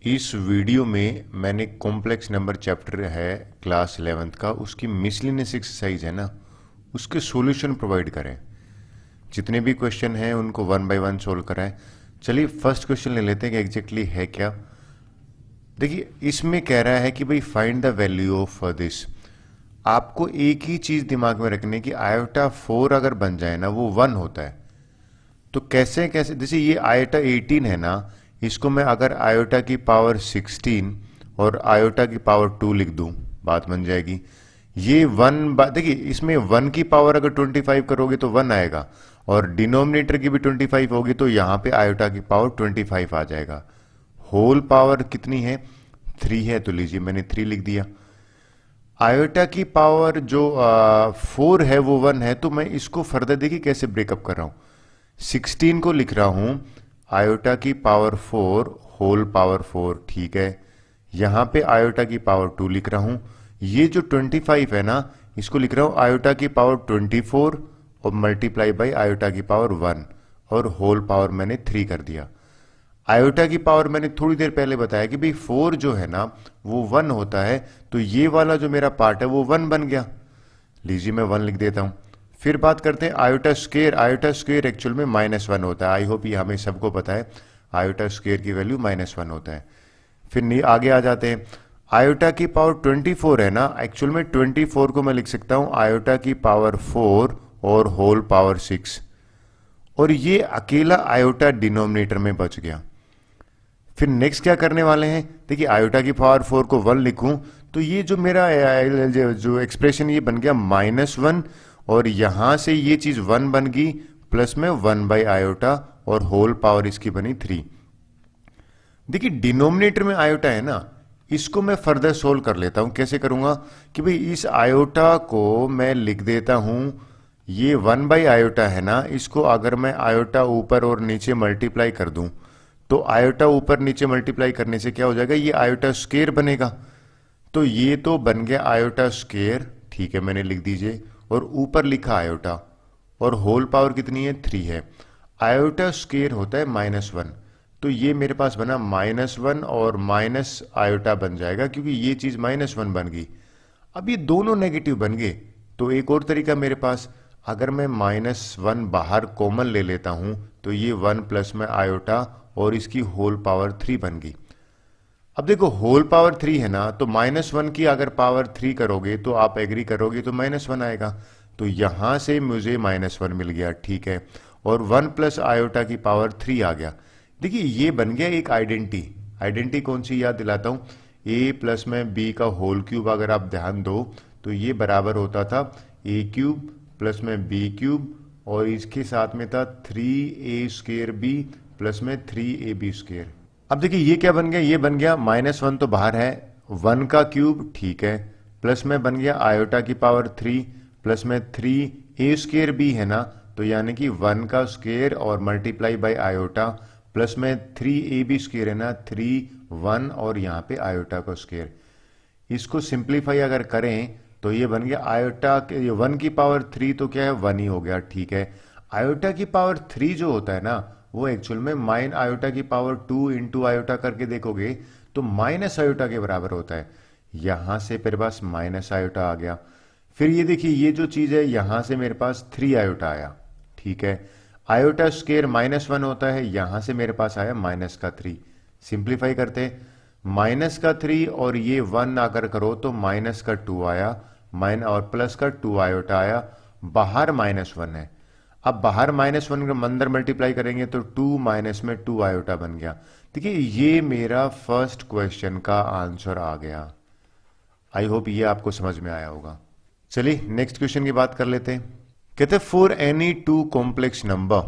इस वीडियो में मैंने कॉम्प्लेक्स नंबर चैप्टर है क्लास 11th का, उसकी मिसलिनियस एक्सरसाइज है ना, उसके सॉल्यूशन प्रोवाइड करें। जितने भी क्वेश्चन हैं उनको वन बाय वन सोल्व कराएं। चलिए फर्स्ट क्वेश्चन ले लेते हैं कि एग्जैक्टली है क्या। देखिए इसमें कह रहा है कि भाई find the value of this. आपको एक ही चीज दिमाग में रखने की, आयोटा 4 अगर बन जाए ना वो 1 होता है। तो कैसे कैसे, जैसे ये आयोटा 18 है ना, इसको मैं अगर आयोटा की पावर 16 और आयोटा की पावर 2 लिख दूं, बात बन जाएगी। ये 1 देखिए इसमें 1 की पावर अगर 25 करोगे तो 1 आएगा, और डिनोमिनेटर की भी 25 होगी तो यहां पे आयोटा की पावर 25 आ जाएगा। होल पावर कितनी है? 3 है, तो लीजिए मैंने 3 लिख दिया। आयोटा की पावर जो 4 है वो 1 है, तो मैं इसको फर्दर देखिए कैसे ब्रेकअप कर रहा हूं। 16 को लिख रहा हूं आयोटा की पावर 4 होल पावर 4, ठीक है। यहां पे आयोटा की पावर 2 लिख रहा हूं। ये जो 25 है ना, इसको लिख रहा हूं आयोटा की पावर 24 और मल्टीप्लाई बाई आयोटा की पावर 1, और होल पावर मैंने 3 कर दिया। आयोटा की पावर मैंने थोड़ी देर पहले बताया कि भाई 4 जो है ना वो 1 होता है, तो ये वाला जो मेरा पार्ट है वो 1 बन गया। लीजिए मैं 1 लिख देता हूं। फिर बात करते हैं iota square. Iota square actual में -1 होता है। आई होप ये हमें सबको पता है, आयोटा स्क्वायर की वैल्यू -1 होता है। फिर नहीं आगे आ जाते हैं। आयोटा की पावर 24 है ना, एक्चुअल में 24 को मैं लिख सकता हूं आयोटा की पावर 4 और होल पावर 6, और ये अकेला आयोटा डिनोमिनेटर में बच गया। फिर नेक्स्ट क्या करने वाले हैं, देखिए आयोटा की पावर 4 को 1 लिखूं तो ये जो मेरा जो एक्सप्रेशन ये बन गया -1, और यहां से ये चीज 1 बन गई, प्लस में 1 बाई आयोटा, और होल पावर इसकी बनी 3। देखिए डिनोमिनेटर में आयोटा है ना, इसको मैं फर्दर सोल्व कर लेता हूं। कैसे करूंगा कि भाई इस आयोटा को मैं लिख देता हूं, ये 1 बाई आयोटा है ना, इसको अगर मैं आयोटा ऊपर और नीचे मल्टीप्लाई कर दूं तो आयोटा ऊपर नीचे मल्टीप्लाई करने से क्या हो जाएगा, ये आयोटा स्क्वायर बनेगा। तो ये तो बन गया आयोटा स्क्वायर, ठीक है, मैंने लिख दीजिए, और ऊपर लिखा आयोटा, और होल पावर कितनी है, 3 है। आयोटा स्क्वायर होता है -1, तो ये मेरे पास बना -1 और माइनस आयोटा बन जाएगा, क्योंकि ये चीज -1 बन गई। अब ये दोनों नेगेटिव बन गए, तो एक और तरीका मेरे पास, अगर मैं -1 बाहर कॉमन ले लेता हूं तो ये 1 प्लस में आयोटा और इसकी होल पावर 3 बन गई। अब देखो होल पावर 3 है ना, तो -1 की अगर पावर 3 करोगे तो आप एग्री करोगे तो -1 आएगा, तो यहां से मुझे -1 मिल गया, ठीक है, और 1 प्लस आयोटा की पावर 3 आ गया। देखिए ये बन गया एक आइडेंटिटी। आइडेंटिटी कौन सी याद दिलाता हूं, a प्लस में b का होल क्यूब, अगर आप ध्यान दो तो ये बराबर होता था a³ प्लस में b³ और इसके साथ में था 3a² b प्लस में 3ab²। अब देखिए ये क्या बन गया, ये बन गया -1 तो बाहर है, 1 का क्यूब, ठीक है, प्लस में बन गया आयोटा की पावर 3 प्लस में 3a² b है ना, तो यानी कि 1 का स्क्वायर और मल्टीप्लाई बाय आयोटा, प्लस में 3ab² है ना, 3 1 और यहाँ पे आयोटा का स्क्वायर। इसको सिंप्लीफाई अगर करें तो ये बन गया आयोटा के 1 की पावर 3 तो क्या है, 1 ही हो गया, ठीक है। आयोटा की पावर 3 जो होता है ना, वो एक्चुअल में माइन आयोटा की पावर 2 इंटू आयोटा करके देखोगे तो माइनस आयोटा के बराबर होता है। यहां से मेरे पास माइनस आयोटा आ गया। फिर ये देखिए ये जो चीज है, यहां से मेरे पास 3 आयोटा आया, ठीक है। आयोटा स्क्वायर -1 होता है, यहां से मेरे पास आया माइनस का 3। सिंप्लीफाई करते, माइनस का 3 और ये 1 अगर करो तो माइनस का 2 आया, माइन और प्लस का 2 आयोटा आया, बाहर -1 है। अब बाहर -1 का अंदर मल्टीप्लाई करेंगे तो 2 माइनस में 2 आयोटा बन गया। देखिए ये मेरा फर्स्ट क्वेश्चन का आंसर आ गया। आई होप ये आपको समझ में आया होगा। चलिए नेक्स्ट क्वेश्चन की बात कर लेते हैं। कहते हैं फॉर एनी 2 कॉम्प्लेक्स नंबर,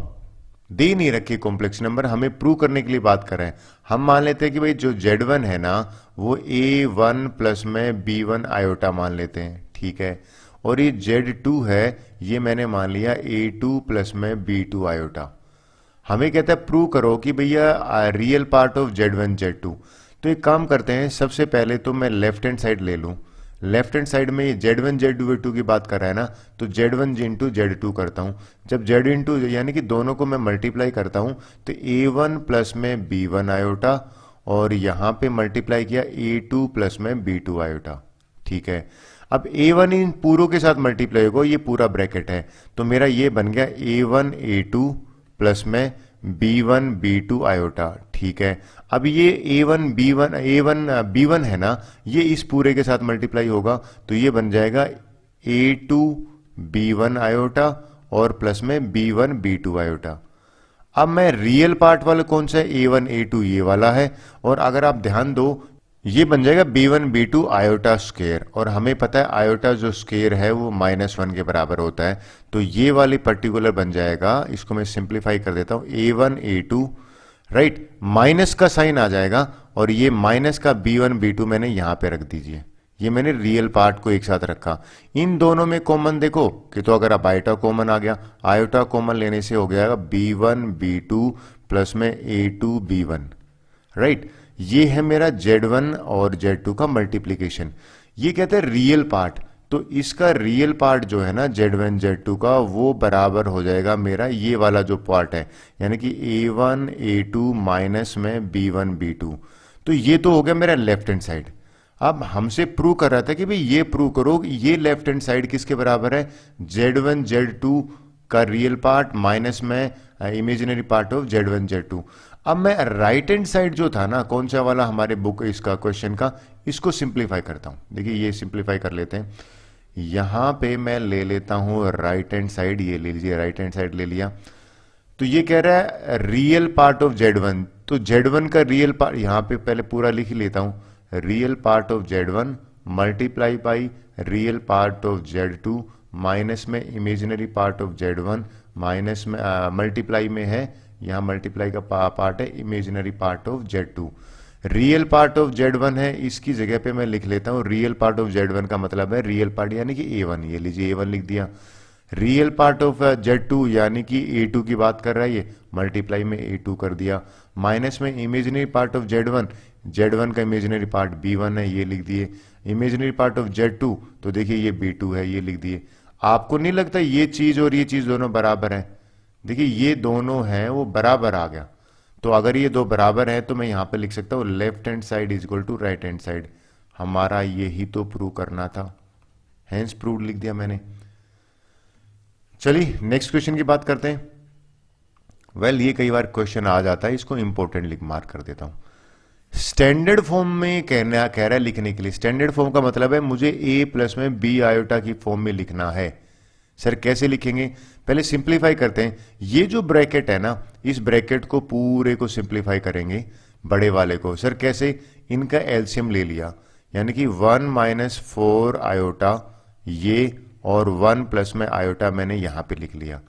दे नहीं रखी कॉम्प्लेक्स नंबर, हमें प्रूव करने के लिए बात कर रहे हैं। हम मान लेते हैं कि भाई जो Z1 है ना वो A1 प्लस में B1 आयोटा मान लेते हैं, ठीक है, और ये Z2 है, ये मैंने मान लिया A2 प्लस में B2 आयोटा। हमें कहता है प्रूव करो कि भैया real part of Z1 Z2। तो एक काम करते हैं, सबसे पहले तो मैं लेफ्ट हैंड साइड ले लूं। लेफ्ट हैंड साइड में ये Z1 Z2 की बात कर रहा है ना, तो Z1 इंटू Z2 करता हूं। जब Z इंटू यानी कि दोनों को मैं मल्टीप्लाई करता हूं तो A1 प्लस में B1 आयोटा और यहाँ पे मल्टीप्लाई किया A2 प्लस में B2 आयोटा, ठीक है। अब A1 इन पूरों के साथ मल्टीप्लाई होगा, ये पूरा ब्रैकेट है, तो मेरा ये बन गया A1 A2 प्लस में B1 B2 आयोटा, ठीक है। अब ये A1 B1 है ना, ये इस पूरे के साथ मल्टीप्लाई होगा, तो ये बन जाएगा A2 B1 आयोटा और प्लस में B1 B2 आयोटा। अब मैं रियल पार्ट वाला कौन सा है, A1 A2 ये वाला है, और अगर आप ध्यान दो ये बन जाएगा B1 B2 आयोटा स्क्वायर, और हमें पता है आयोटा जो स्क्वायर है वो -1 के बराबर होता है, तो ये वाली पर्टिकुलर बन जाएगा, इसको मैं सिंप्लीफाई कर देता हूं, A1 A2 राइट, माइनस का साइन आ जाएगा और ये माइनस का B1 B2 मैंने यहां पे रख दीजिए, ये मैंने रियल पार्ट को एक साथ रखा। इन दोनों में कॉमन देखो कि तो अगर अब आयोटा कॉमन आ गया, आयोटा कॉमन लेने से हो गया B1 B2 प्लस में A2 B1 राइट। ये है मेरा Z1 और Z2 का मल्टीप्लीकेशन, ये कहते हैं रियल पार्ट। तो इसका रियल पार्ट जो है ना Z1 Z2 का, वो बराबर हो जाएगा मेरा ये वाला जो पार्ट है, यानी कि A1 A2 माइनस में B1 B2। तो ये तो हो गया मेरा लेफ्ट हैंड साइड। अब हमसे प्रूव कर रहा था कि भाई ये प्रूव करो ये लेफ्ट हैंड साइड किसके बराबर है, Z1 Z2 का रियल पार्ट माइनस में imaginary part of Z1 Z2। अब मैं राइट हैंड साइड जो था ना, कौन सा वाला हमारे बुक इसका क्वेश्चन का, इसको सिंप्लीफाई करता हूं। देखिए ये सिंप्लीफाई कर लेते हैं, यहां पे मैं ले लेता हूं राइट हैंड साइड, ये ले लीजिए राइट हैंड साइड ले लिया। तो ये कह रहा है रियल पार्ट ऑफ Z1, तो Z1 का रियल पार्ट यहां पे पहले पूरा लिख ही लेता हूं, real part of Z1 multiply by real part of Z2 minus में imaginary part of Z1 minus में मल्टीप्लाई में है, यहां मल्टीप्लाई का पार्ट है imaginary part of Z2। Real part of Z1 है, इसकी जगह पे मैं लिख लेता हूं रियल पार्ट ऑफ Z1 का मतलब है रियल पार्ट यानी कि A1, ये लीजिए A1 लिख दिया। रियल पार्ट ऑफ Z2 यानी कि A2 की बात कर रहा है, ये मल्टीप्लाई में A2 कर दिया, माइनस में इमेजिनरी पार्ट ऑफ Z1 का इमेजिनरी पार्ट B1 है, ये लिख दिए। इमेजिनरी पार्ट ऑफ Z2 तो देखिए ये B2 है, ये लिख दिए। आपको नहीं लगता ये चीज और ये चीज दोनों बराबर है, देखिए ये दोनों हैं वो बराबर आ गया। तो अगर ये दो बराबर है तो मैं यहां पे लिख सकता हूं left hand side is equal to right hand side. हमारा यही तो प्रूव करना था, हेंस प्रूव लिख दिया मैंने। चलिए नेक्स्ट क्वेश्चन की बात करते हैं। वेल ये कई बार क्वेश्चन आ जाता है, इसको इंपॉर्टेंट लिख मार्क कर देता हूं। स्टैंडर्ड फॉर्म में कह रहा है लिखने के लिए, स्टैंडर्ड फॉर्म का मतलब है मुझे A प्लस में B आयोटा की फॉर्म में लिखना है। सर कैसे लिखेंगे, पहले सिंप्लीफाई करते हैं। ये जो ब्रैकेट है ना, इस ब्रैकेट को पूरे को सिंप्लीफाई करेंगे, बड़े वाले को। सर कैसे, इनका एलसीएम ले लिया, यानी कि 1 माइनस 4 आयोटा ये और 1 प्लस में आयोटा मैंने यहां पे लिख लिया।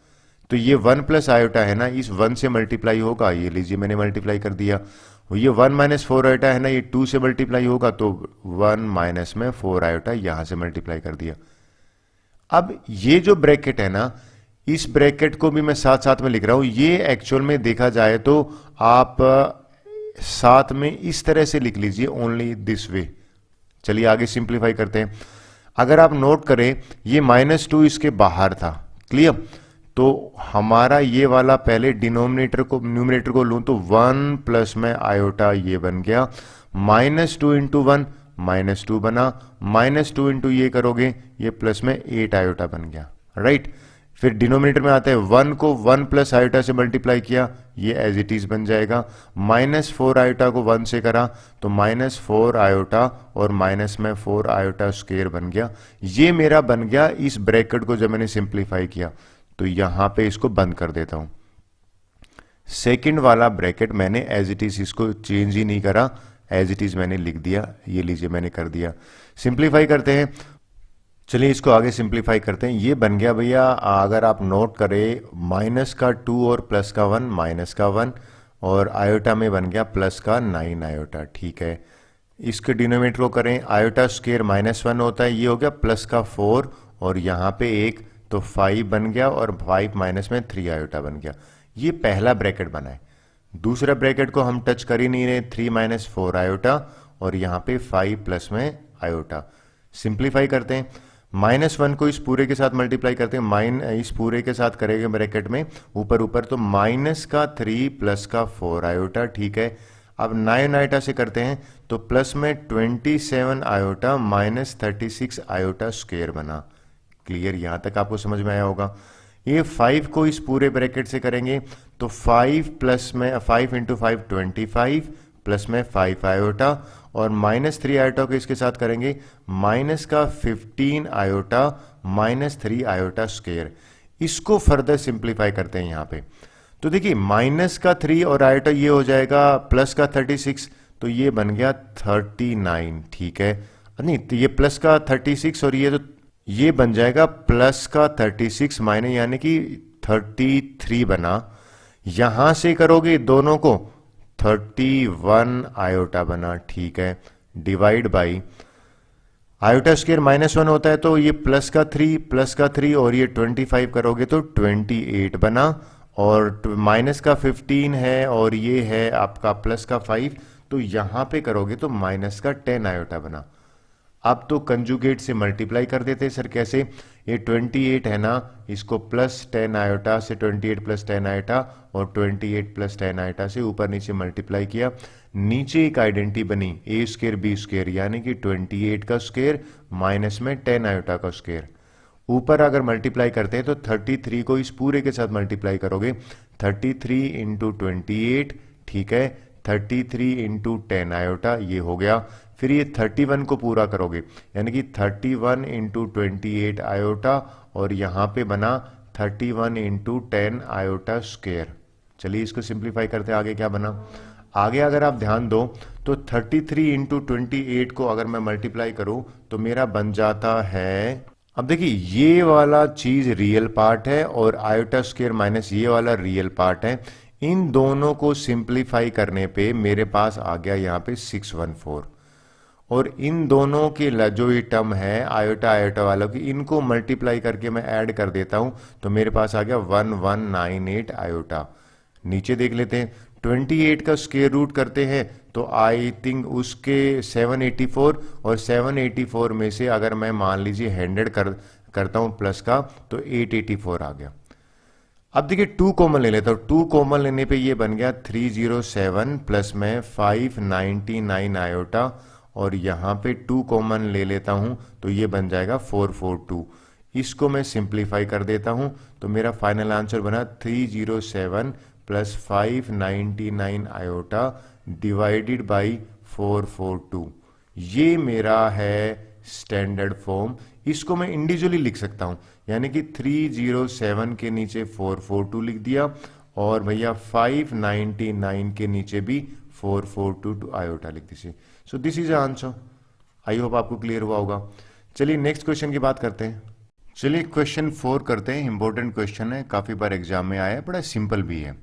तो ये 1 प्लस आयोटा है ना, इस 1 से मल्टीप्लाई होगा, ये लीजिए मैंने मल्टीप्लाई कर दिया। ये 1 माइनस 4 आयोटा है ना, ये 2 से मल्टीप्लाई होगा, तो 1 माइनस में 4 आयोटा यहां से मल्टीप्लाई कर दिया। अब ये जो ब्रैकेट है ना, इस ब्रैकेट को भी मैं साथ साथ में लिख रहा हूं। ये एक्चुअल में देखा जाए तो आप साथ में इस तरह से लिख लीजिए, ओनली दिस वे। चलिए आगे सिंप्लीफाई करते हैं। अगर आप नोट करें ये -2 इसके बाहर था, क्लियर। तो हमारा ये वाला पहले डिनोमिनेटर को न्यूमिनेटर को लूं तो 1 प्लस में आयोटा ये बन गया, -2 इंटू 1 -2 बना, -2 इंटू ये करोगे ये प्लस में 8 आयोटा बन गया, राइट। फिर डिनोमिनेटर में आता है 1 को 1 प्लस आयोटा से मल्टीप्लाई किया, ये एज इट इज बन जाएगा। -4 आयोटा को 1 से करा तो -4 आयोटा और माइनस में 4 आयोटा स्क्वायर बन गया। ये मेरा बन गया इस ब्रैकेट को जब मैंने सिंप्लीफाई किया। तो यहां पे इसको बंद कर देता हूं। सेकंड वाला ब्रैकेट मैंने एज इट इज इसको चेंज ही नहीं करा, एज इट इज मैंने लिख दिया, ये लीजिए मैंने कर दिया। सिंप्लीफाई करते हैं, चलिए इसको आगे सिंप्लीफाई करते हैं। ये बन गया भैया, अगर आप नोट करें माइनस का 2 और प्लस का 1, माइनस का 1 और आयोटा में बन गया प्लस का 9 आयोटा, ठीक है। इसके डिनोमिनेटर को करें, आयोटा स्क्वायर -1 होता है, ये हो गया प्लस का 4 और यहां पे 1 तो 5 बन गया और 5 माइनस में 3 आयोटा बन गया। ये पहला ब्रैकेट बना है। दूसरा ब्रैकेट को हम टच कर ही नहीं रहे, 3 माइनस 4 आयोटा और यहां पे 5 प्लस में आयोटा। सिंप्लीफाई करते हैं, -1 को इस पूरे के साथ मल्टीप्लाई करते हैं, इस पूरे के साथ करेंगे ब्रैकेट में ऊपर ऊपर, तो माइनस का 3 प्लस का 4 आयोटा, ठीक है। अब 9 आयोटा से करते हैं तो प्लस में 27 आयोटा माइनस 36 आयोटा स्क्वायर बना। क्लियर, यहां तक आपको समझ में आया होगा। ये 5 को इस पूरे ब्रैकेट से करेंगे तो 5 प्लस में 5 इंटू 5 25 प्लस में 5 आयोटा और माइनस 3 आयोटा को इसके साथ करेंगे माइनस का 15 आयोटा माइनस 3 आयोटा स्क्वायर। इसको फर्दर सिंप्लीफाई करते हैं यहाँ पे तो देखिए माइनस का 3 और आयोटा ये हो जाएगा प्लस का 36 तो ये बन गया 39। ठीक है, नहीं तो ये प्लस का 36 और ये बन जाएगा प्लस का 36 माइनस यानी कि 33 बना। यहां से करोगे दोनों को 31 आयोटा बना। ठीक है, डिवाइड बाई आयोटा स्क्वायर -1 होता है तो ये प्लस का 3 और ये 25 करोगे तो 28 बना और माइनस का 15 है और ये है आपका प्लस का 5 तो यहां पे करोगे तो माइनस का 10 आयोटा बना। अब तो कंजुगेट से मल्टीप्लाई कर देते हैं सर, कैसे? ये 28 है ना, इसको प्लस 10 आयोटा से 28 प्लस 10 आयोटा और 28 प्लस 10 आयोटा से ऊपर नीचे मल्टीप्लाई किया, नीचे एक आइडेंटिटी बनी ए स्क्वायर बी स्क्वायर यानी कि 28 का स्क्वायर माइनस में 10 आयोटा का स्क्वायर। ऊपर अगर मल्टीप्लाई करते हैं तो 33 को इस पूरे के साथ मल्टीप्लाई करोगे 33 इंटू 28। ठीक है, 33 इंटू 10 आयोटा ये हो गया। फिर ये 31 को पूरा करोगे यानी कि 31 इंटू 28 आयोटा और यहाँ पे बना 31 इंटू 10 आयोटा स्क्वायर। चलिए इसको सिंप्लीफाई करते हैं, आगे क्या बना। आगे अगर आप ध्यान दो तो 33 इंटू 28 को अगर मैं मल्टीप्लाई करूं तो मेरा बन जाता है, अब देखिए ये वाला चीज रियल पार्ट है और आयोटा स्क्वायर माइनस ये वाला रियल पार्ट है। इन दोनों को सिंप्लीफाई करने पे मेरे पास आ गया यहाँ पे 614 और इन दोनों के जो ये टर्म है आयोटा आयोटा वालों की, इनको मल्टीप्लाई करके मैं ऐड कर देता हूं तो मेरे पास आ गया 1198 आयोटा। नीचे देख लेते हैं 28 का स्क्वायर रूट करते हैं तो आई थिंक उसके 784 और 784 में से अगर मैं मान लीजिए 100 करता हूं प्लस का तो 884 आ गया। अब देखिए 2 कॉमन ले लेता हूं, 2 कॉमन लेने पे ये बन गया 307 प्लस में 599 आयोटा और यहाँ पे 2 कॉमन ले लेता हूं तो ये बन जाएगा 442। इसको मैं सिंप्लीफाई कर देता हूं तो मेरा फाइनल आंसर बना 307 प्लस 599 आयोटा डिवाइडेड बाई 442। ये मेरा है स्टैंडर्ड फॉर्म। इसको मैं इंडिविजुअली लिख सकता हूं यानी कि 307 के नीचे 442 लिख दिया और भैया 599 के नीचे भी 442 आयोटा लिख दीजिए। सो this is answer. I hope आपको क्लियर हुआ होगा। चलिए नेक्स्ट क्वेश्चन की बात करते हैं। चलिए क्वेश्चन 4 करते हैं। इंपॉर्टेंट क्वेश्चन है, काफी बार एग्जाम में आया है, बड़ा सिंपल भी है।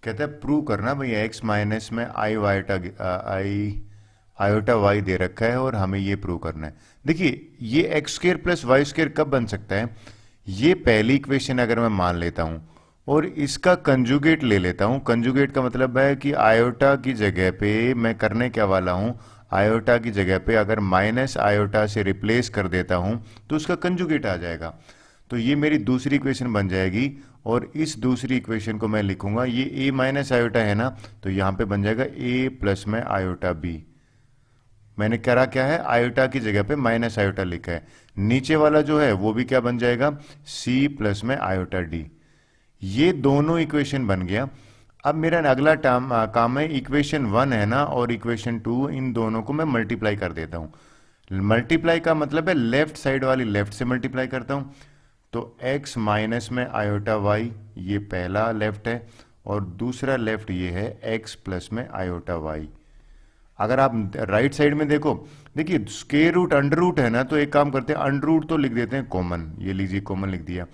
कहता है प्रूव करना भैया एक्स माइनस में आयोटा वाई दे रखा है और हमें ये प्रूव करना है। देखिए ये x square plus y square कब बन सकता है? ये पहली इक्वेशन अगर मैं मान लेता हूं और इसका कंजुगेट ले लेता हूं। कंजुगेट का मतलब है कि आयोटा की जगह पे मैं करने क्या वाला हूं, आयोटा की जगह पे अगर माइनस आयोटा से रिप्लेस कर देता हूं तो उसका कंजुगेट आ जाएगा। तो ये मेरी दूसरी इक्वेशन बन जाएगी और इस दूसरी इक्वेशन को मैं लिखूंगा, ये a माइनस आयोटा है ना तो यहां पे बन जाएगा a प्लस में आयोटा b। मैंने करा क्या है, आयोटा की जगह पे माइनस आयोटा लिखा है। नीचे वाला जो है वो भी क्या बन जाएगा, c प्लस में आयोटा d। ये दोनों इक्वेशन बन गया। अब मेरा अगला काम है इक्वेशन 1 है ना और इक्वेशन 2, इन दोनों को मैं मल्टीप्लाई कर देता हूं। मल्टीप्लाई का मतलब है लेफ्ट साइड वाली लेफ्ट से मल्टीप्लाई करता हूं तो x माइनस में आयोटा y ये पहला लेफ्ट है और दूसरा लेफ्ट ये है x प्लस में आयोटा y। अगर आप राइट साइड में देखो, देखिए स्क्वायर रूट अंडर रूट है ना तो एक काम करते हैं अंडर रूट तो लिख देते हैं कॉमन, ये लीजिए कॉमन लिख दिया।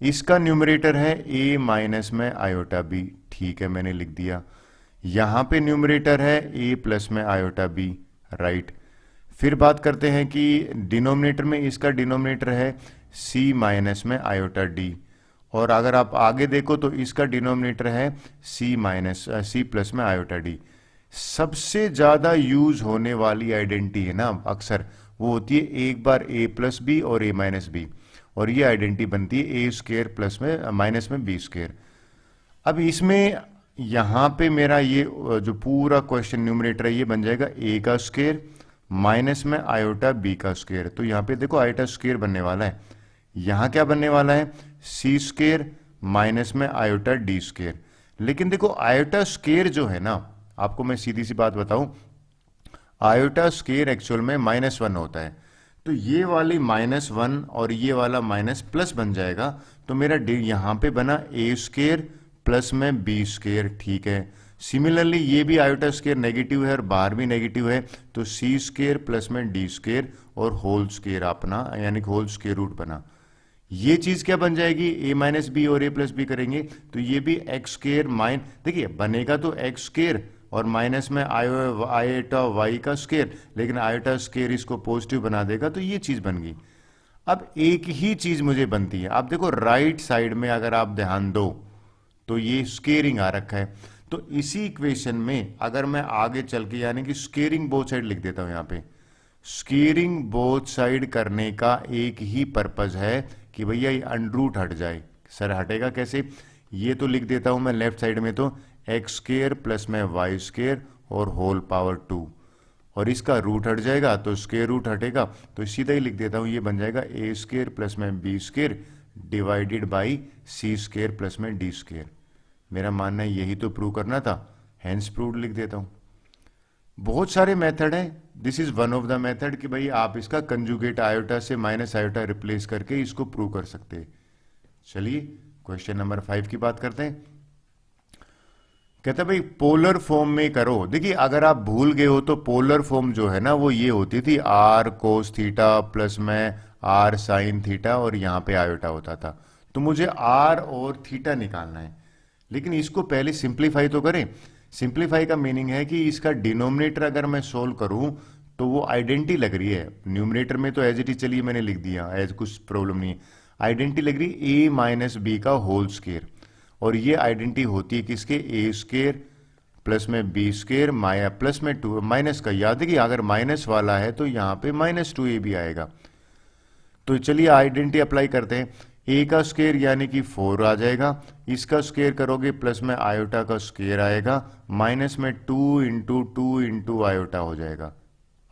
इसका न्यूमरेटर है a माइनस में आयोटा b, ठीक है मैंने लिख दिया। यहां पे न्यूमरेटर है a प्लस में आयोटा b, राइट। फिर बात करते हैं कि डिनोमिनेटर में इसका डिनोमिनेटर है c माइनस में आयोटा d और अगर आप आगे देखो तो इसका डिनोमिनेटर है c प्लस में आयोटा d। सबसे ज्यादा यूज होने वाली आइडेंटिटी है ना अक्सर वो होती है एक बार a प्लस बी और a माइनस बी और ये आइडेंटिटी बनती है a स्क्वायर प्लस में माइनस में b स्क्वायर। अब इसमें यहाँ पे मेरा ये जो पूरा क्वेश्चन न्यूमरेटर है ये बन जाएगा a का स्क्वायर माइनस में आयोटा b का स्क्वायर। तो यहाँ पे देखो आयोटा स्क्वायर बनने वाला है, यहाँ क्या बनने वाला है c स्क्वायर माइनस में आयोटा d स्क्वायर। लेकिन देखो आयोटा स्क्वायर जो है ना, आपको मैं सीधी सी बात बताऊं, आयोटा स्क्वायर एक्चुअल में -1 होता है। तो ये वाली -1 और ये वाला माइनस प्लस बन जाएगा। तो मेरा यहाँ पे बना a स्क्वायर प्लस में b स्क्वायर, ठीक है। सिमिलरली ये भी आयोटा स्क्वायर नेगेटिव है और बाहर भी नेगेटिव है, तो c स्क्वायर प्लस में d स्क्वायर और होल स्क्वायर अपना, यानी कि होल स्क्वायर रूट बना। ये चीज क्या बन जाएगी, a माइनस बी और a प्लस बी करेंगे तो ये भी एक्स स्क्वायर देखिए बनेगा तो एक्स स्क्वायर और माइनस में आयोटा वाई का स्क्वायर, लेकिन आयोटा स्क्वायर इसको पॉजिटिव बना देगा, तो ये चीज बन गई। अब एक ही चीज मुझे बनती है, आप देखो राइट साइड में अगर आप ध्यान दो तो ये स्क्वेयरिंग आ रखा है। तो इसी इक्वेशन में अगर मैं आगे चल के यानी कि स्क्वेयरिंग बोथ साइड लिख देता हूं, यहां पे स्क्वेयरिंग बोथ साइड करने का एक ही पर्पज है कि भैया ये अंडरूट हट जाए। सर हटेगा कैसे, ये तो लिख देता हूं मैं लेफ्ट साइड में, तो एक्स स्क्वेयर प्लस में वाई स्क्वेयर और होल पावर 2, और इसका रूट हट जाएगा तो स्क्वेयर रूट हटेगा, तो सीधा ही लिख देता हूं, ये बन जाएगा ए स्क्वेयर प्लस में b square divided by c square plus में डी स्क्वेयर। मेरा मानना है यही तो प्रूव करना था, हेंस प्रूव्ड लिख देता हूं। बहुत सारे मेथड हैं, this is one of the method कि भाई आप इसका कंजुगेट आयोटा से माइनस आयोटा रिप्लेस करके इसको प्रूव कर सकते हैं। चलिए क्वेश्चन नंबर 5 की बात करते हैं। कहता है भाई पोलर फॉर्म में करो। देखिए अगर आप भूल गए हो तो पोलर फॉर्म जो है ना वो ये होती थी आर कोस थीटा प्लस में आर साइन थीटा और यहां पे आयोटा होता था। तो मुझे आर और थीटा निकालना है, लेकिन इसको पहले सिंप्लीफाई तो करें। सिंप्लीफाई का मीनिंग है कि इसका डिनोमिनेटर अगर मैं सोल्व करूं तो वो आइडेंटिटी लग रही है, न्यूमरेटर में तो एज इट इज चलिए मैंने लिख दिया, एज कुछ प्रॉब्लम नहीं है, आइडेंटिटी लग रही है a माइनस बी का होल स्क्वायर, और ये आइडेंटिटी होती है किसके, ए स्क्वायर प्लस में बी स्क्वायर माया प्लस में 2 माइनस का, याद है कि अगर माइनस वाला है तो यहाँ पे -2a भी आएगा। तो चलिए आइडेंटिटी अप्लाई करते हैं, a का स्क्वायर यानी कि 4 आ जाएगा, इसका स्क्वायर करोगे प्लस में आयोटा का स्क्वायर आएगा, माइनस में 2 इंटू 2 इंटू आयोटा हो जाएगा।